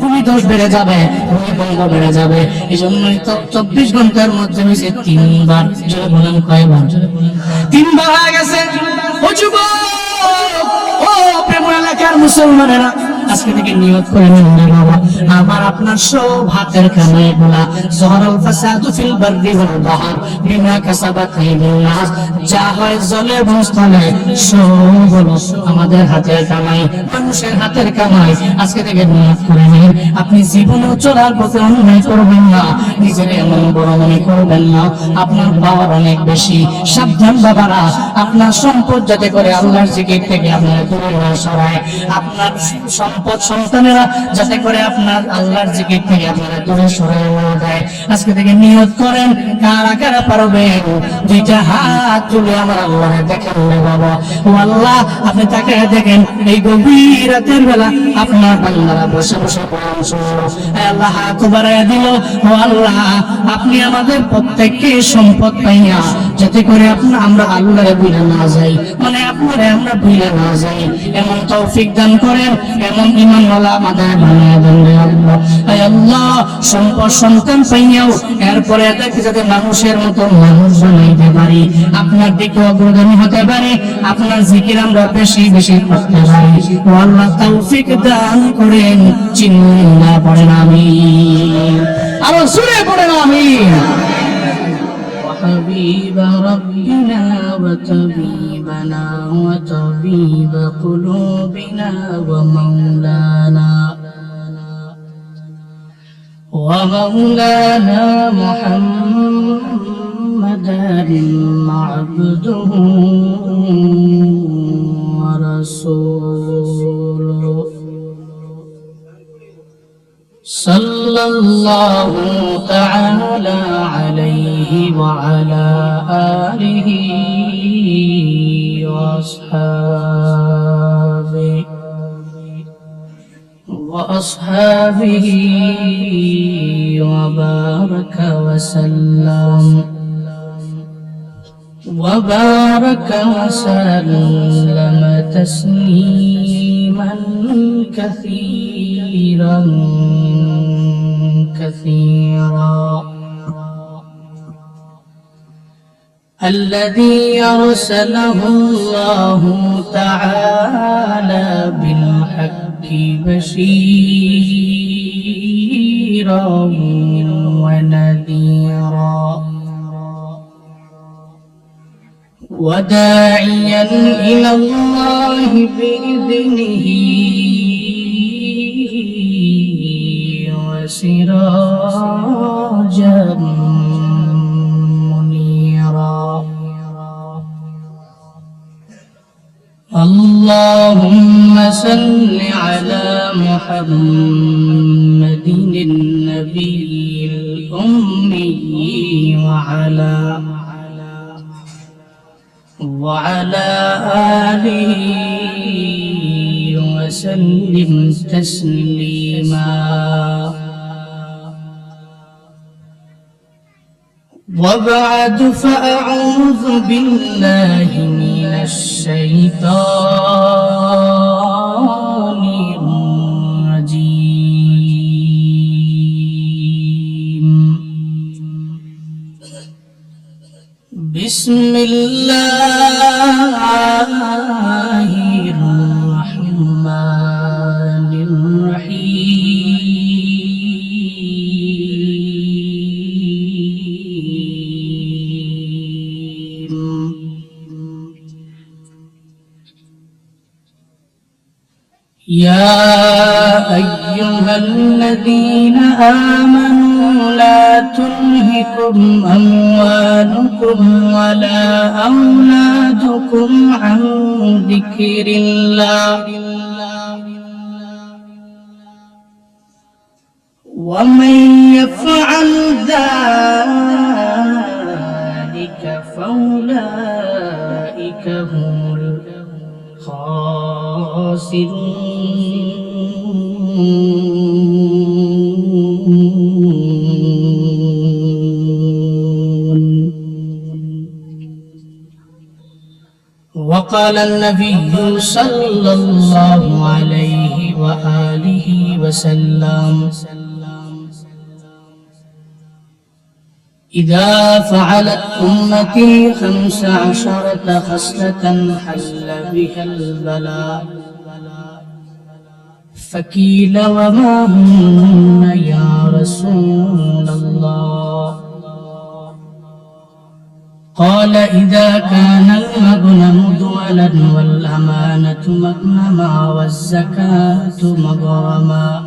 ভূমিধস বেড়ে যাবে, ভূমিকম্প বেড়ে যাবে। এই জন্যই তো 24 ঘন্টার মধ্যে হয়েছে 3 বার। জোরে বলেন কয়বার? 3 বার হয়ে গেছে। ও যুবক, ও প্রেম এলাকার মুসলমানেরা, আজকে থেকে নিয়ত করে নিন বাবা, আমার আপনার সব হাতের কামাইগুলা, যহরাল ফাসাদু ফিল বাররি ওয়াল বাহর বিমা কাসাবাত আইদিন নাস, যা হয় জলে এবং স্থলে সব হলো আমাদের হাতের কামাই, মানুষের হাতের কামাই। আজকে থেকে নিয়ত করে নিন, আপনি জীবনে চলার পথে অন্যায় করবেন না, নিজের এমন বড় মনে করবেন না আপনার পাওয়ার অনেক বেশি। সাবধান বাবারা, আপনার সম্পদ যাতে করে আল্লাহর জিকির থেকে আপনার দূরে না সরায়, আপনার সম্পদ সন্তানেরা যাতে করে আপনার আল্লাহর জিকির থেকে আপনারা দূরে সরায় না দেয়। আজকে থেকে নিয়ত করেন, কারা কারা পারবেন 2টা হাত তুলে আমার আল্লাহ দেখেন বাবা। ও আল্লাহ, আপনি তাকে দেখেন, এই গভীর রাতের বেলা আপনার বান্দারা বসে বসে কোরআন শুনলো, আল্লাহ হাত বাড়ায় দিল। ও আল্লাহ, আপনি আমাদের প্রত্যেককে সম্পদ পাইয়া যাতে করে আমরা আল্লাহরে ভুলে না যাই, মানে আপনারে আমরা ভুলে না যাই, এমন তৌফিক দান করেন, এমন ঈমানওয়ালা আমাদের বানিয়ে দেন আল্লাহ। আল্লাহ, সম্পদ সন্তান পাইয়াও এরপরে এটাকে যাতে মানুষের মতো মানুষ বানাইতে পারি, আপনার দিকে অগ্রগামী হতে পারি, আপনার জিকির আমরা বেশি বেশি করতে পারি। ও আল্লাহ, তৌফিক দান করেন। চিল্লা পড়েন আমিন, আরো জোরে পড়েন আমিন। حبيب ربنا وطبيبنا وطبيب قلوبنا ومولانا محمدا عبده ورسوله صلى الله تعالى عليه وعلى آله وأصحابه وبارك وسلم تسليما كثيرا الذي أرسله الله تعالى بالحق بشيرا ونذيرا وداعيا إلى الله بإذنه وسراجا منيرا اللهم صل على محمد النبي الأمي وعلى آله وسلم تسليما وبعد فأعوذ بالله من الشيطان الرجيم بسم الله الرحمن الرحيم يا أيها الذين آمنوا لا تلهكم أموالكم ولا أولادكم عن ذكر الله ومن يفعل ذلك فأولئك هم الخاسرون وقال النبي صلى الله عليه وآله وسلم إذا فعلت أمتي 15 خصلة حل بها البلاء فقيل وما هن يا رسول الله قال إذا كان المغنم دولا والأمانة مغنما والزكاة مغرما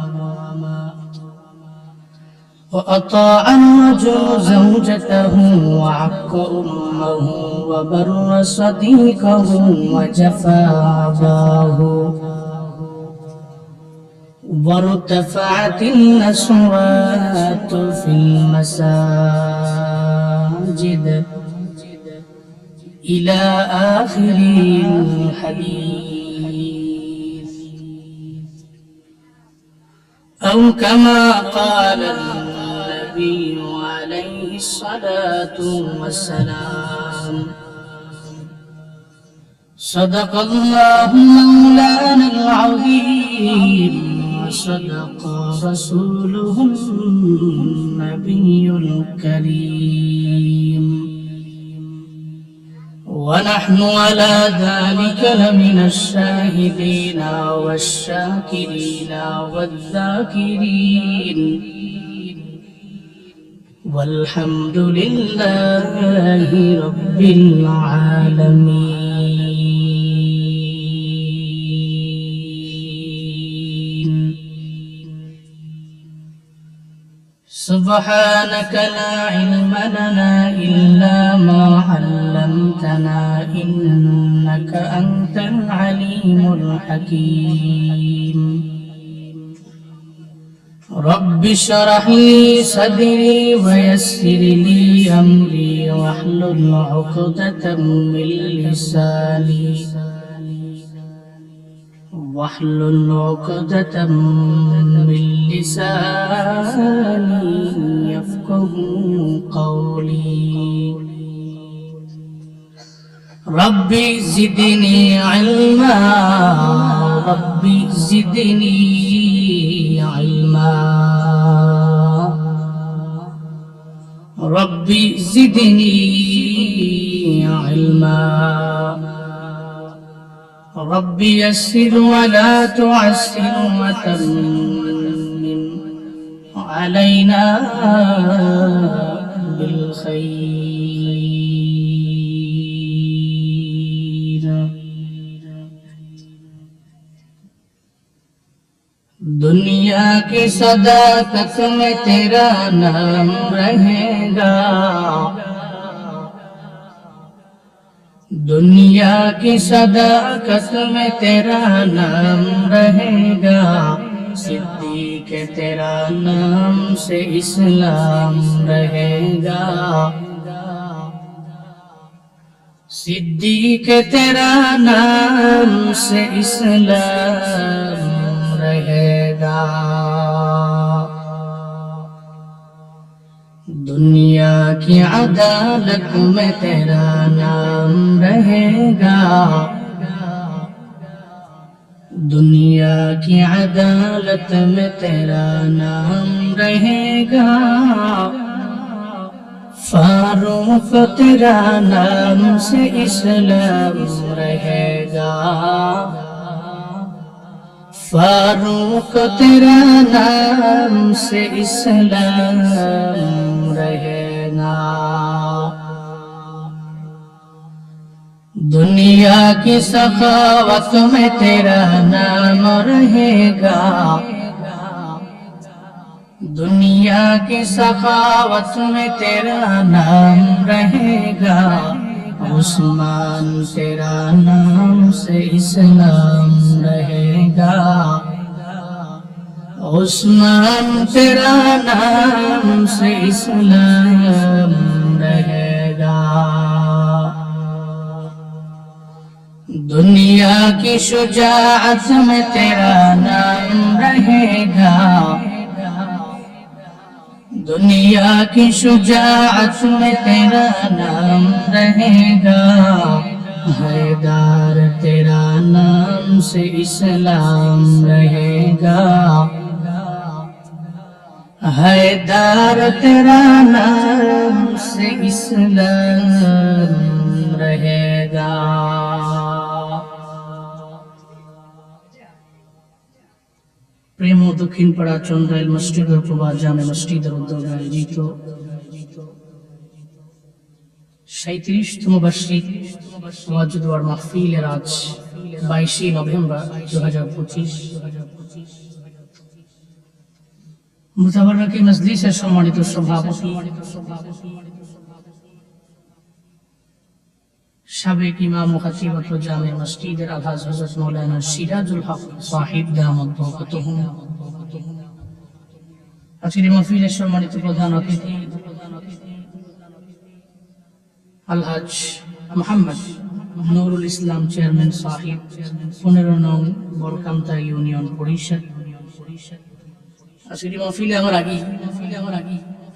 وأطاع الرجل زوجته وعق أمه وبر صديقه وجفى أباه وارتفعت الأصوات في المساجد إلى آخر الحديث أو كما قال النبي عليه الصلاة والسلام صدق الله مولانا العظيم وصدق رسوله النبي الكريم ونحن على ذلك لمن الشاهدين والشاكرين والذاكرين والحمد لله رب العالمين سبحانك لا علم لنا إلا ما علمتنا إنك أنت العليم الحكيم رب رب اشرح لي صدري ويسر لي أمري واحلل عقدة من لساني واحلل عقدة من لساني يفقه قولي ربي زدني علما ربي زدني علما ربي زدني علما ربي يسر ولا تعسر وتمم علينا بالخير دنیا کی صداقت میں تیرا نام رہے گا دنیا کی صداقت میں تیرا نام رہے گا صدیق تیرا نام سے اسلام رہے گا صدیق تیرا نام سے اسلام رہے گا دنیا کی عدالت میں تیرا نام رہے گا دنیا کی عدالت میں تیرا نام رہے گا فاروق تیرا نام سے اسلام رہے گا فاروق تیرا نام سے اسلام رہے گا دنیا کی سخاوت میں تیرا نام رہے گا دنیا کی سخاوت میں تیرا نام رہے گا عثمان تیرا نام سے اسلام رہے گا عثمان تیرا نام سے اسلام رہے گا دنیا کی شجاعت میں تیرا نام رہے گا دنیا کی شجاعت میں تیرا نام رہے گا حیدر تیرا نام سے اسلام رہے گا حیدر تیرا نام سے اسلام رہے گا প্রেম ও দক্ষিণ পাড়া চন্দ্রাইল মসজিদের প্রভা জামে মসজিদের উদ্যোগে আয়োজিত 37তম বার্ষিক ওয়াজুদ ওয়ার মাহফিলের আজ 22 নভেম্বর 2025 মুতাবাররকি মজলিসের সম্মানিত সভাপতি সাবেক ইমাম ও খতিব জামে মসজিদের আলহাজ হযরত মাওলানা সিরাজুল হক সাহিব দামাত বরকাতুহুম আজকের মাহফিলের সম্মানিত প্রধান অতিথি আলহাজ মোহাম্মদ নুরুল ইসলাম চেয়ারম্যান সাহিব 15 নং বরকামতা ইউনিয়ন পরিষদ আজকের মাহফিলে আমার আগে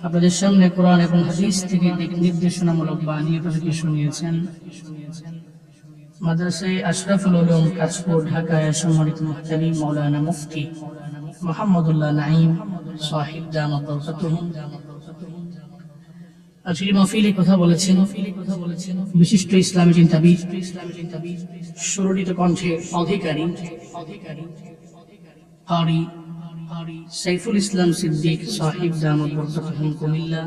আপনাদের সামনে কোরআন এবং হাদিস থেকে দিক নির্দেশনামূলক বাণী আপনাদেরকে শুনিয়েছেন মাদ্রাসায়ে আশরাফুল উলুম কাশপুর ঢাকায় সম্মানিত মুহতামিম মাওলানা মুফতি মুহাম্মদুল্লাহ নাঈম সাহিব দামাত বরকাতুহুম আজকের মাহফিলে কথা বলেছেন বিশিষ্ট ইসলামী চিন্তাবিদ সুরলিত কণ্ঠের অধিকারী কারি সাইফুল ইসলাম সিদ্দিক সাহিব দামাত বরকাতুহুম কুমিল্লা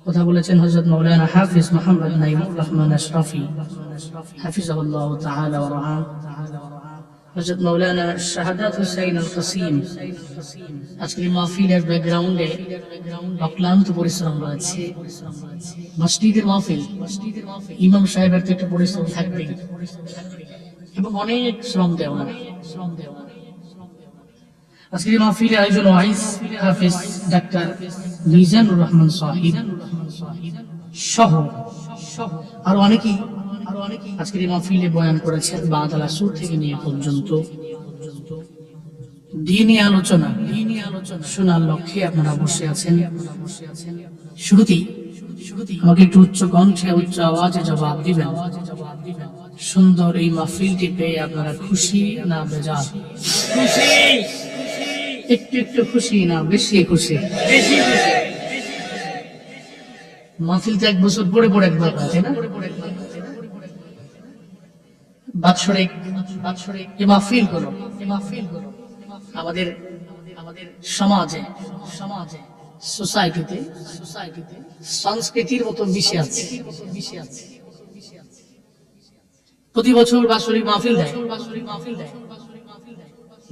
কথা বলেছেন হযরত মাওলানা হাফিজ মুহাম্মদ নাঈমুর রহমান আশরাফি হাফিজাহুল্লাহ তাআলা ওয়া রাহা হযরত মাওলানা শাহাদাত হুসাইন আল কাসিম আজকের মাহফিলের ব্যাকগ্রাউন্ডে অক্লান্ত পরিশ্রম রয়েছে মসজিদের মাহফিল ইমাম সাহেবের তো একটু পরিশ্রম থাকবেই এবং অনেক শ্রম দেওয়া আজকে মাহফিলে আয়োজন ওয়াইজ হাফেজ ডাক্তার মিজানুর রহমান সাহিব সহ আরো অনেকেই আজকের এই মাহফিলে বয়ান করেছেন বাদাল আসর থেকে নিয়ে পর্যন্ত দ্বীনি আলোচনা শোনার লক্ষ্যে আপনারা বসে আছেন। শুরুতেই আমাকে একটু উচ্চ কণ্ঠে উচ্চ আওয়াজে জবাব দিবেন, সুন্দর এই মাহফিলটি পেয়ে আপনারা খুশি না বেজার? একটু একটু খুশি না বেশি খুশি? মাহফিল তো 1 বছর পরে পরে একবার হয়, তাই না? বাৎসরিক এই মাহফিল গুলো আমাদের সমাজে সোসাইটিতে সংস্কৃতির মতো মিশে আছে। প্রতি বছর বাৎসরিক মাহফিল দেয়।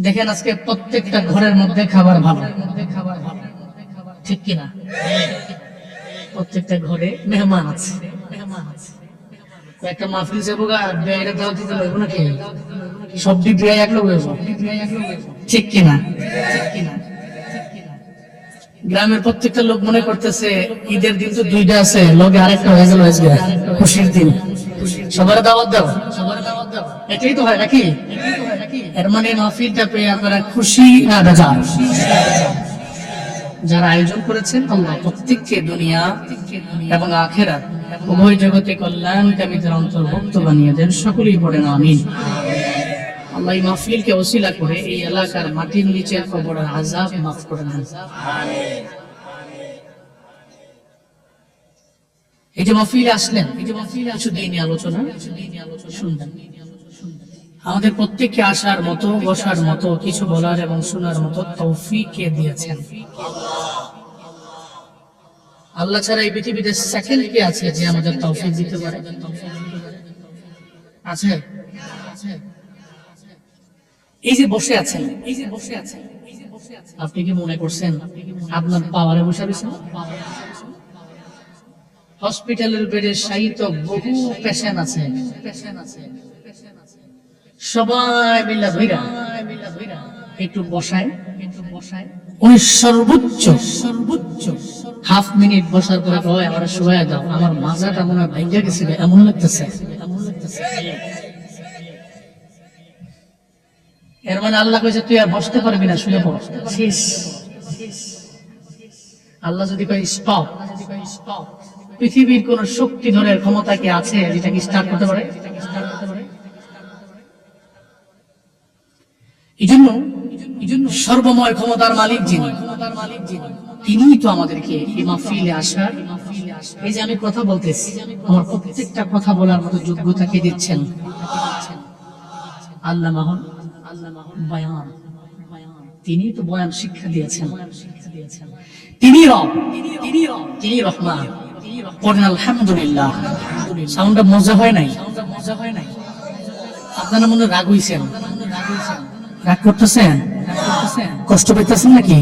দেখেন আজকে প্রত্যেকটা ঘরের মধ্যে খাবার ভালো, ঠিক কিনা? প্রত্যেকটা ঘরে মেহমান আছে। একটা মাহফিল যাবো ব্যয়টা দেওয়া দিতে লাগবো নাকি? সবটি ব্যয় এক লোক হইব, ঠিক কিনা? গ্রামের প্রত্যেকটা লোক মনে করতেছে ঈদের দিন তো 2টা আছে, লগে আরেকটা হয়ে গেল খুশির দিন, সবার দাওয়াত দাও, এটাই তো হয় নাকি? এর মানে মাহফিলটা পেয়ে আপনারা খুশি না বেজার? যারা আয়োজন করেছেন আল্লাহ প্রত্যেককে দুনিয়া এবং আখিরাত উভয় জগতে কল্যাণকামীদের অন্তর্ভুক্ত বানিয়ে দেন। সকলেই পড়েন আমিন। আল্লাহ এই মাহফিলকে ওসিলা করে এই এলাকার মাটির নিচের কবরের আযাব মাফ করে দেন। এই যে মাহফিলে আসলেন, কিছু দ্বীনি আলোচনা শুনবেন। আমাদের প্রত্যেককে আসার মতো, বসার মতো, কিছু বলার এবং শোনার মতো তৌফিক কে দিয়েছেন আল্লাহ। ছাড়া এই পৃথিবীতে সেকেন্ড কে আছে যে আমাদের তৌফিক দিতে পারে? আছে? এই যে বসে আছেন, আপনি কি মনে করছেন আপনার পাওয়ারে বসে আছেন? হসপিটালের বেডে শায়িত বহু পেশেন্ট আছে, সবাই মিল্লা ধইরা একটু বসায়, উনি সর্বোচ্চ হাফ মিনিট বসার পরে কয় আমার শুয়ে দাও, আমার মাজাটা মনে হয় ভেঙে গেছে, এমন লাগতেছে। এর মানে আল্লাহ কইছে তুই আর বসতে পারবি না, শুয়ে পড়, শেষ। আল্লাহ যদি কয় স্টপ, পৃথিবীর কোন শক্তি ধরে ক্ষমতা কি আছে যেটা কি স্টার্ট করতে পারে? এই জন্য সর্বময় ক্ষমতার মালিক যিনি, তিনিই তো আমাদেরকে এই মাহফিলে আসার, এই যে আমি কথা বলতেছি, আমার প্রত্যেকটা কথা বলার মতো যোগ্যতাকে দিচ্ছেন। আল্লাহ মাহন বয়ান, তিনি তো বয়ান শিক্ষা দিয়েছেন। তিনি রব, তিনি রহমান। পড়েন আলহামদুলিল্লাহ। সাউন্ডটা মজা হয় নাই? আপনারা মনে রাগ হইছেন, রাগ করতেছেন, কষ্ট পেতেছেন নাকি?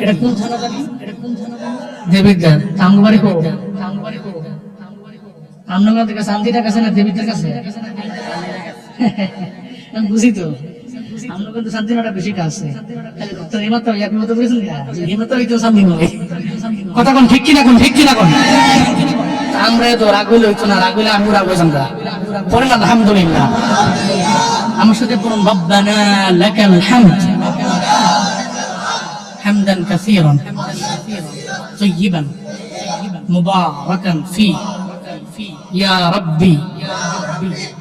এটা কোন থানা জানি? দেবিদ্দার টাঙ্গবাড়ি হোক, আমনগরের কাছে, আন্দিটার কাছে না দেবিদ্দার কাছে? আমি বুঝি তো, আমনগর তো শান্তিনাটা বেশি কাছে। কথা কোন ঠিক কিনা, কোন ঠিক কিনা কোন? আমরা তো রাগ হইলে হইতো না, রাগ হইলে আমি রাগ হইতাম না। পড়েন আলহামদুলিল্লাহ। আমার সাথে পড়ুন রব্বানা লাকাল হামদ হামদান কাসীরান তাইয়িবান মুবারাকান ফি ইয়া রাব্বি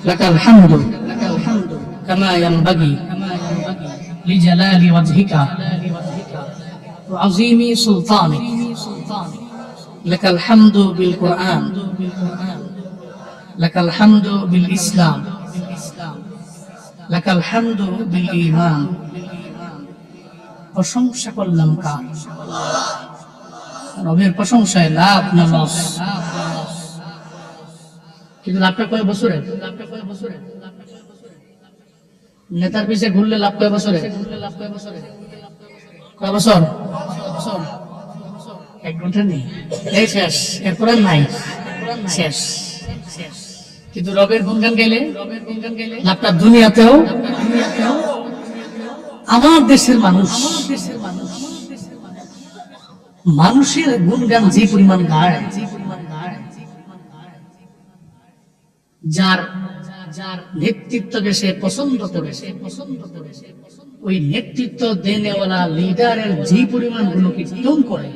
লাকাল হামদু কামা ইয়ানবাগি লিজালালি ওয়াজহিকা ওয়া আযীমি সুলতানিক লাকাল হামদু বিল কুরআন লাকাল হামদু বিল ইসলাম লাকাল হামদু বিল ঈমান। প্রশংসা করলাম কার? রবের প্রশংসায় লাভ না লস? কিন্তু লাভটা কয় বছরে? নেতার পিছে ঘুরলে লাভ কয় বছরে? কয় বছর? 1 ঘন্টা নেই, এই শেষ, এরপর নাই, শেষ। কিন্তু রবের গুণগান গাইলে লাভটা দুনিয়াতেও আমার দেশের মানুষ মানুষের গুণগান যে পরিমাণ গায়, যার নেতৃত্বকে সে পছন্দ করে, ওই নেতৃত্ব দেনেওয়ালা লিডারের যে পরিমাণ গুণকীর্তন করে,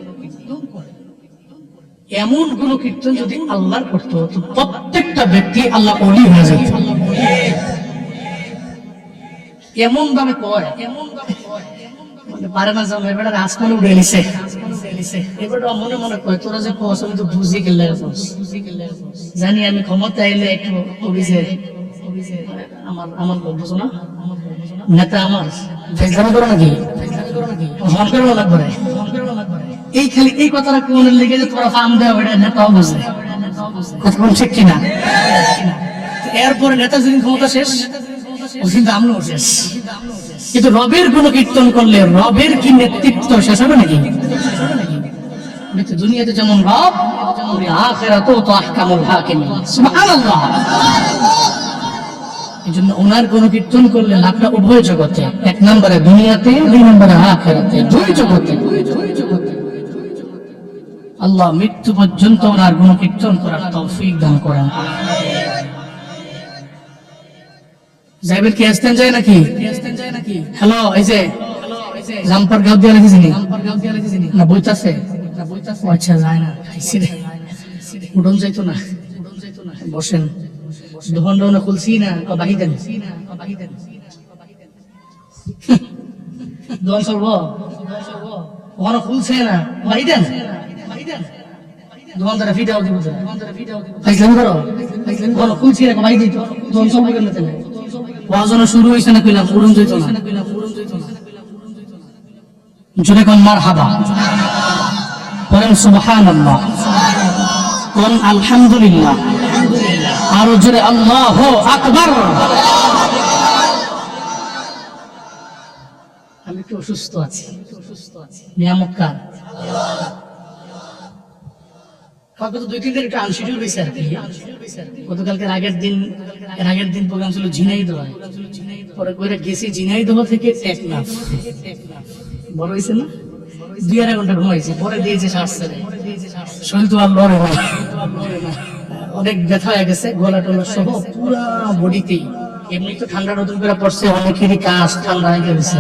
এমন গুণকীর্তন যদি আল্লাহ করতো তো প্রত্যেকটা ব্যক্তি আল্লাহ ওলি হয়ে যেত। এমন ভাবে কয় পারে না যাবে, এবার রাজকাল উঠে নিছে, এবার মনে মনে কয় তোরা যে কস আমি তো বুঝি গেলে জানি আমি ক্ষমতা এলে একটু আমার বুঝো না নেতা আমার ফেসলামি করো নাকি এই খালি এই কথাটা কোন লেগে যে তোরা ফার্ম দেওয়া নেতাও বুঝে ঠিক কিনা। এরপরে নেতা যেদিন ক্ষমতা শেষ ওদিন আমরাও শেষ। কিন্তু রবের গুণ কীর্তন করলে রবের কি নেতৃত্ব শেষ হবে নাকি? দুনিয়াতে যেমন রব আখিরাতেও তো আহকামুল হাকিমিন, সুবহানাল্লাহ। এজন্য ওনার গুণ কীর্তন করলে লাভটা উভয় জগতে, এক নম্বরে দুনিয়াতে, দুই নম্বরে আখিরাতে, দুই জগতে। আল্লাহ মৃত্যু পর্যন্ত ওনার গুণ কীর্তন করার তৌফিক দান করেন। যাইবের কি আসতেন যায় নাকি? হ্যালো, এই যে জাম্পার গাঁও দিয়ে লিখেছি না বইতাছে? আচ্ছা যায় না, উঠন যাইতো না, বসেন। দোকান টোকান খুলছি না, বাহি দেন দোকান চলবো, ওখানে খুলছে না, বাহি দেন দোকানদারা ফিটাও দিব, ফাইজলামি করো, ওখানে খুলছি না, বাহি দিত, দোকান চলবো কেন? ওয়াজনা শুরু হয়েছে না কইলাম, উড়ন যেত না। জোরে কোন মারহাবা, বলেন সুবহানাল্লাহ, কোন আলহামদুলিল্লাহ, আরো জোরে আল্লাহু আকবার। আমি একটু অসুস্থ আছি, নিয়ামত কার? দুই তিন দিন একটু আনশিডিউল হয়েছে আর কি। গতকালকে আগের দিন প্রোগ্রাম ছিল ঝিনাইদহ, পরে করে গেছি ঝিনাইদহ থেকে টেকনাফ, বড় হয়েছে না, 2.5 ঘন্টা ঘুমাইছি, পরে দিয়েছে শ্বাসে, শরীর তো আর লড়ে না, অনেক ব্যথা হয়ে গেছে, গলা টলা সহ পুরা বডিতেই। এমনি তো ঠান্ডা নতুন করে পড়ছে, অনেকেরই কাজ ঠান্ডা হয়ে গেছে,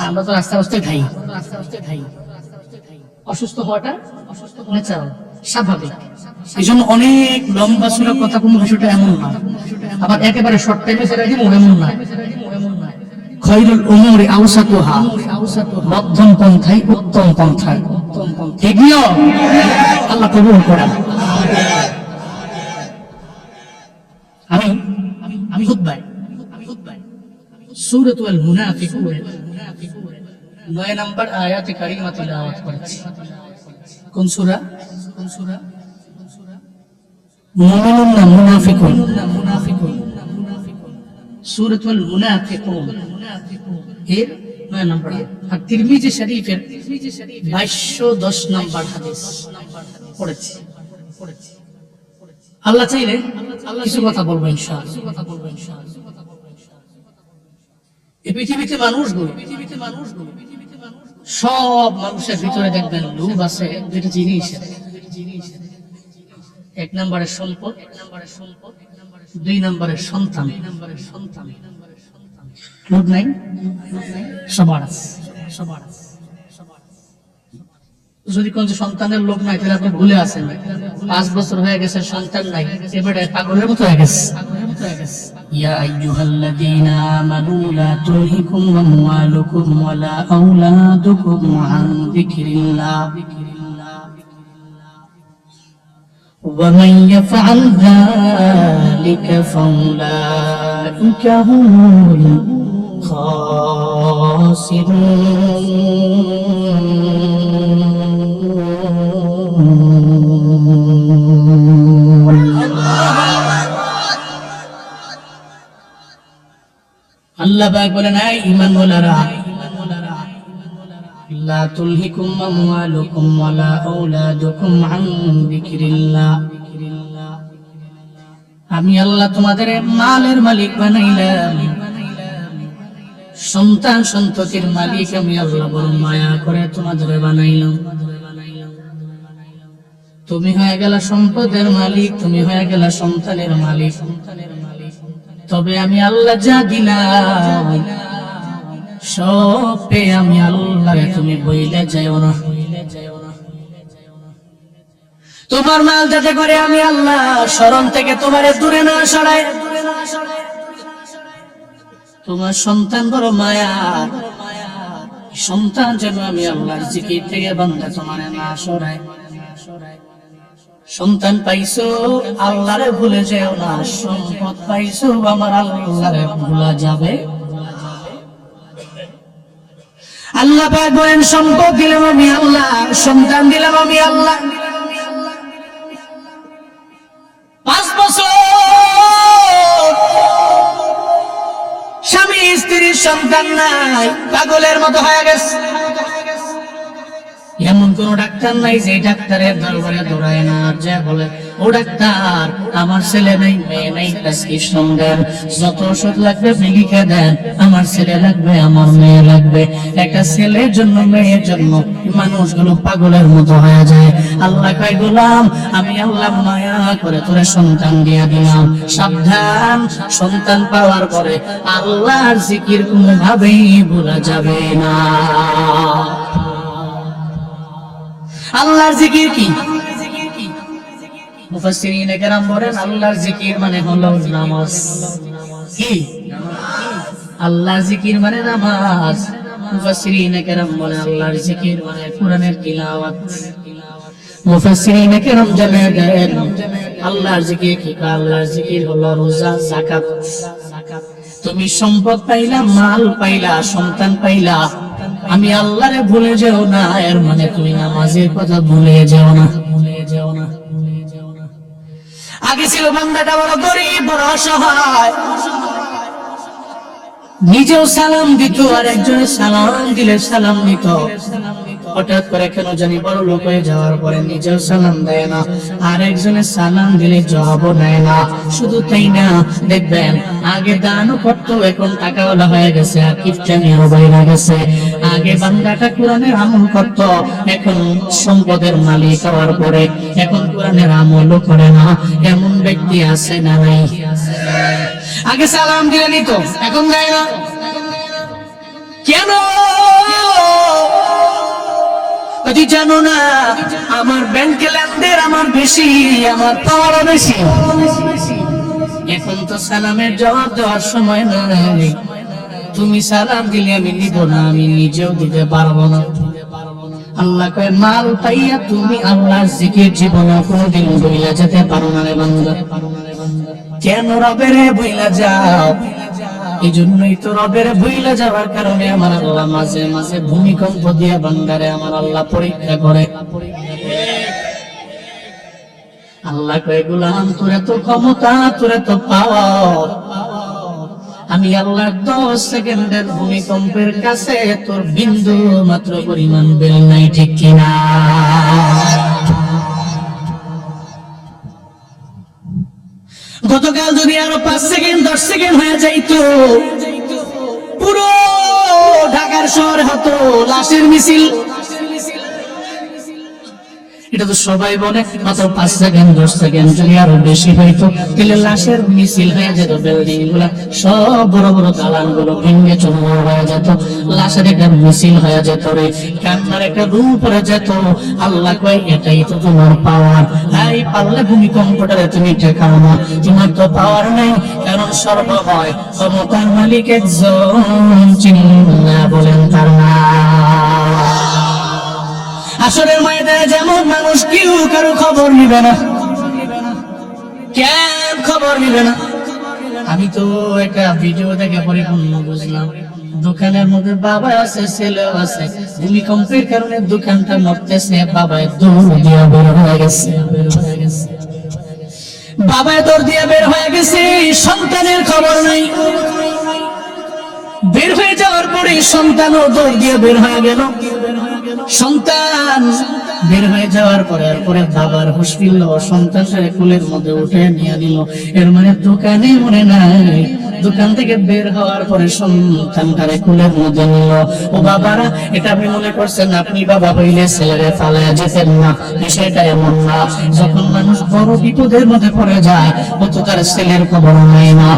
আমরা তো আস্তে আস্তে খাই। অসুস্থ হওয়াটা ন্যাচারাল, স্বাভাবিক। এই জন্য অনেক লম্বা সুরা কথা কোনো বিষয়টা এমন না, আবার একেবারে শর্ট টাইমে সেটা দিব এমন না। খৈরুল উমুরি আওসাতুহা, মধ্যম পন্থায় উত্তম পন্থায় এগিয়ে আল্লাহ কবুল করেন। আমি খুতবায় সূরাতুল মুনাফিকুন 9 নম্বর আয়াতে কারিমা তিলাওয়াত করেছি। কোন সূরা? মুমিনুন না মুনাফিকুন? সূরাতুল মুনাফিকুন এর 9 নম্বর। আর তিরমিজি শরীফের 2210 নম্বর হাদিস পড়েছি। আল্লাহ চাইলে কিছু কথা বলবো ইনশাআল্লাহ। এই পৃথিবীতে মানুষগুলো, সব মানুষের ভিতরে দেখবেন লোভ আছে দুটো জিনিস। 1 নম্বরের সম্পদ, 2 নম্বরের সন্তান। লোভ নাই? সবার আছে। যদি কোন সন্তানের লোভ নাই তাহলে আপনি ভুলে আছেন। 5 বছর হয়ে গেছে, সন্তান নাই, এবারে পাগলের মতো হয়ে গেছে। ইয়া আইয়ুহাল্লাযীনা আমানু লা তুলহিকুম আমওয়ালুকুম ওয়ালা আওলাদুকুম আন যিকরিল্লাহ ওয়া মান ইয়াফআল যালিকা ফাউলাইকা হুমুল আল্লাহ পাক বলেন, এই ঈমান ওয়ালারা, লা তুলহিকুম আমওয়ালুকুম ওয়ালা আওলাদুকুম আন যিকরিল্লাহ, আমি আল্লাহ তোমাদের মালের মালিক বানাইলাম, সন্তান সন্ততির মালিক আমি আল্লাহ বড় মায়া করে তোমাদের বানাইলাম। তুমি হয়ে গেলা সম্পদের মালিক, তুমি হয়ে গেলা সন্তানের মালিক। তবে আমি আল্লাহ যা দিলাম সব পেয়ে আমি আল্লাহ তুমি বইলে যাও না। তোমার মাল যাতে করে আমি আল্লাহ স্মরণ থেকে তোমারে দূরে না সরাই। তোমার সন্তান বড় মায়া, সন্তান যেন আমি আল্লাহর জিকির থেকে বান্দা তোমার না সরাই। সন্তান পাইছো আল্লাহরে ভুলে যেও না, সম্পদ পাইছো আমার আল্লাহরে ভুলা যাবে। আল্লাহ পাক বলেন সম্পদ দিলাম আমি আল্লাহ, সন্তান দিলাম আমি আল্লাহ। 5 বছর স্বামী স্ত্রীর সন্তান নাই, পাগলের মতো হয়ে গেছে। এমন কোন ডাক্তার নাই যে ডাক্তারের দরবারে দৌড়ায় না, যে বলে ও ডাক্তার আমার ছেলে নাই মেয়ে নাই, প্রেসক্রিপশন দেন, যত ওষুধ লাগবে লিখে দেন, আমার ছেলে লাগবে আমার মেয়ে লাগবে। একটা ছেলের জন্য মেয়ের জন্য মানুষগুলো পাগলের মতো হয়ে যায়। আল্লাহ কয় গোলাম আমি আল্লাহ মায়া করে তোরে সন্তান দিয়া দিলাম, সাবধান সন্তান পাওয়ার পরে আল্লাহর জিকির কোনোভাবেই ভুলা যাবে না। আল্লাহর জিকির কি? মুফাসসিরিনে কেরাম বলেন আল্লাহর জিকির মানে হলো নামাজ। কি? আল্লাহর জিকির মানে নামাজ। মুফাসসিরিনে কেরাম বলেন আল্লাহর জিকির মানে কোরআনের তিলাওয়াত। মুফাসসিরিনে কেরাম জানেন আল্লাহর জিকির কি? আল্লাহর জিকির হলো রোজা, যাকাত। তুমি সম্পদ পাইলা, মাল পাইলা, সন্তান পাইলা, আমি আল্লাহরে ভুলে যেও না, এর মানে তুমি নামাজের কথা ভুলে যেও না। আগে ছিল বান্দাটা বড় গরিব, বড় অসহায়, নিজেও সালাম দিত আর একজনের সালাম দিলে সালাম নিত। হঠাৎ করে কেন জানি বড় লোক হয়ে যাওয়ার পরে নিজেও সালাম দেয় না, আর একজনের সালাম দিলে জবাবও নেয় না। শুধু তাই না, দেখবেন আগে দানও করতো, এখন টাকাওয়ালা হয়ে গেছে আর কিপটামিও বাইরে গেছে। আগে বান্দাটা কোরআনের আমল করতো, এখন সম্পদের মালিক হওয়ার পরে এখন কোরআনের আমলও করে না। এমন ব্যক্তি আছে না নাই? আগে সালাম দিলে নিত, এখন দেয় না। কেন? যদি জানো না আমার ব্যাংকে লেনদেন আমার বেশি, আমার পাওয়ারও বেশি। এখন তো সালামের জবাব দেওয়ার সময় নাই। তুমি সালাম দিলে আমি নিব না, আমি নিজেও দিতে পারবো না। আল্লাহ কয় মাল পাইয়া তুমি আল্লাহর জিকির জীবনে কোনোদিন ভুইলা যেতে পারো না রে বান্দা। কেন রবের ভুইলা যাও? এই জন্যই তো রবের ভুইলা যাওয়ার কারণে আমার আল্লাহ মাঝে মাঝে ভূমিকম্প দিয়ে বান্দারে আমার আল্লাহ পরীক্ষা করে। আল্লাহ কয় গোলাম তোর এত ক্ষমতা, তোর এত পাওয়ার, আমি আল্লাহর 10 সেকেন্ডের ভূমিকম্পের কাছে তোর বিন্দু মাত্র পরিমাণ বেল নাই, ঠিক কিনা? গতকাল যদি আরো 5 সেকেন্ড 10 সেকেন্ড হয়ে যাইতো, পুরো ঢাকার শহরে হতো লাশের মিছিল। এটা তো সবাই বলে মাত্র 5 সেকেন্ড 10 সেকেন্ড যদি আরো বেশি হইতো তাহলে লাশের মিছিল হয়ে যেত, বিল্ডিং গুলা সব বড় বড় দালান গুলো ভেঙে চুরমার হয়ে যেত, লাশের একটা মিছিল হয়ে যেত রে, কান্নার একটা রূপ পড়ে যেত। আল্লাহ কয় এটাই তো তোমার পাওয়ার। এই পারলে ভূমিকম্পটারে তুমি ঠেকাও না, তোমার তো পাওয়ার নেই, কারণ সর্বময় ক্ষমতার মালিক একজন, চিন্না বলেন তার নাম। আসরের ময়দানে যেমন মানুষ কেউ কারো খবর নিবে না। কেন খবর নিবে না? আমি তো একটা ভিডিও দেখে পরিপূর্ণ বুঝলাম। দোকানের মধ্যে বাবা আছে, ছেলে আছে, ভূমিকম্পের কারণে দোকানটা নড়তেছে, বাবায় দৌড় দিয়ে বের হয়ে গেছে। বাবায় দৌড় দিয়ে বের হয়ে গেছে, সন্তানের খবর নাই। বের হয়ে যাওয়ার পরে সন্তানও দৌড় দিয়ে বের হয়ে গেল। সন্তান বের হয়ে যাওয়ার পরে বাবার হুঁশ ফিরল, সন্তানের কোলের মধ্যে উঠে নিয়ে নিল। এর মানে দোকানে মনে নাই, দোকান থেকে বের হওয়ার পরে সন্তানটারে কুলের মধ্যে নিল। ও বাবারা, এটা আপনি মনে করছেন আপনি বাবা হইলে ছেলেরে ফালায়া যেতেন না, বিষয়টা এমন না। যখন মানুষ বড় বিপদের মধ্যে পড়ে যায়, ও তো তার ছেলের খবর নেয় না।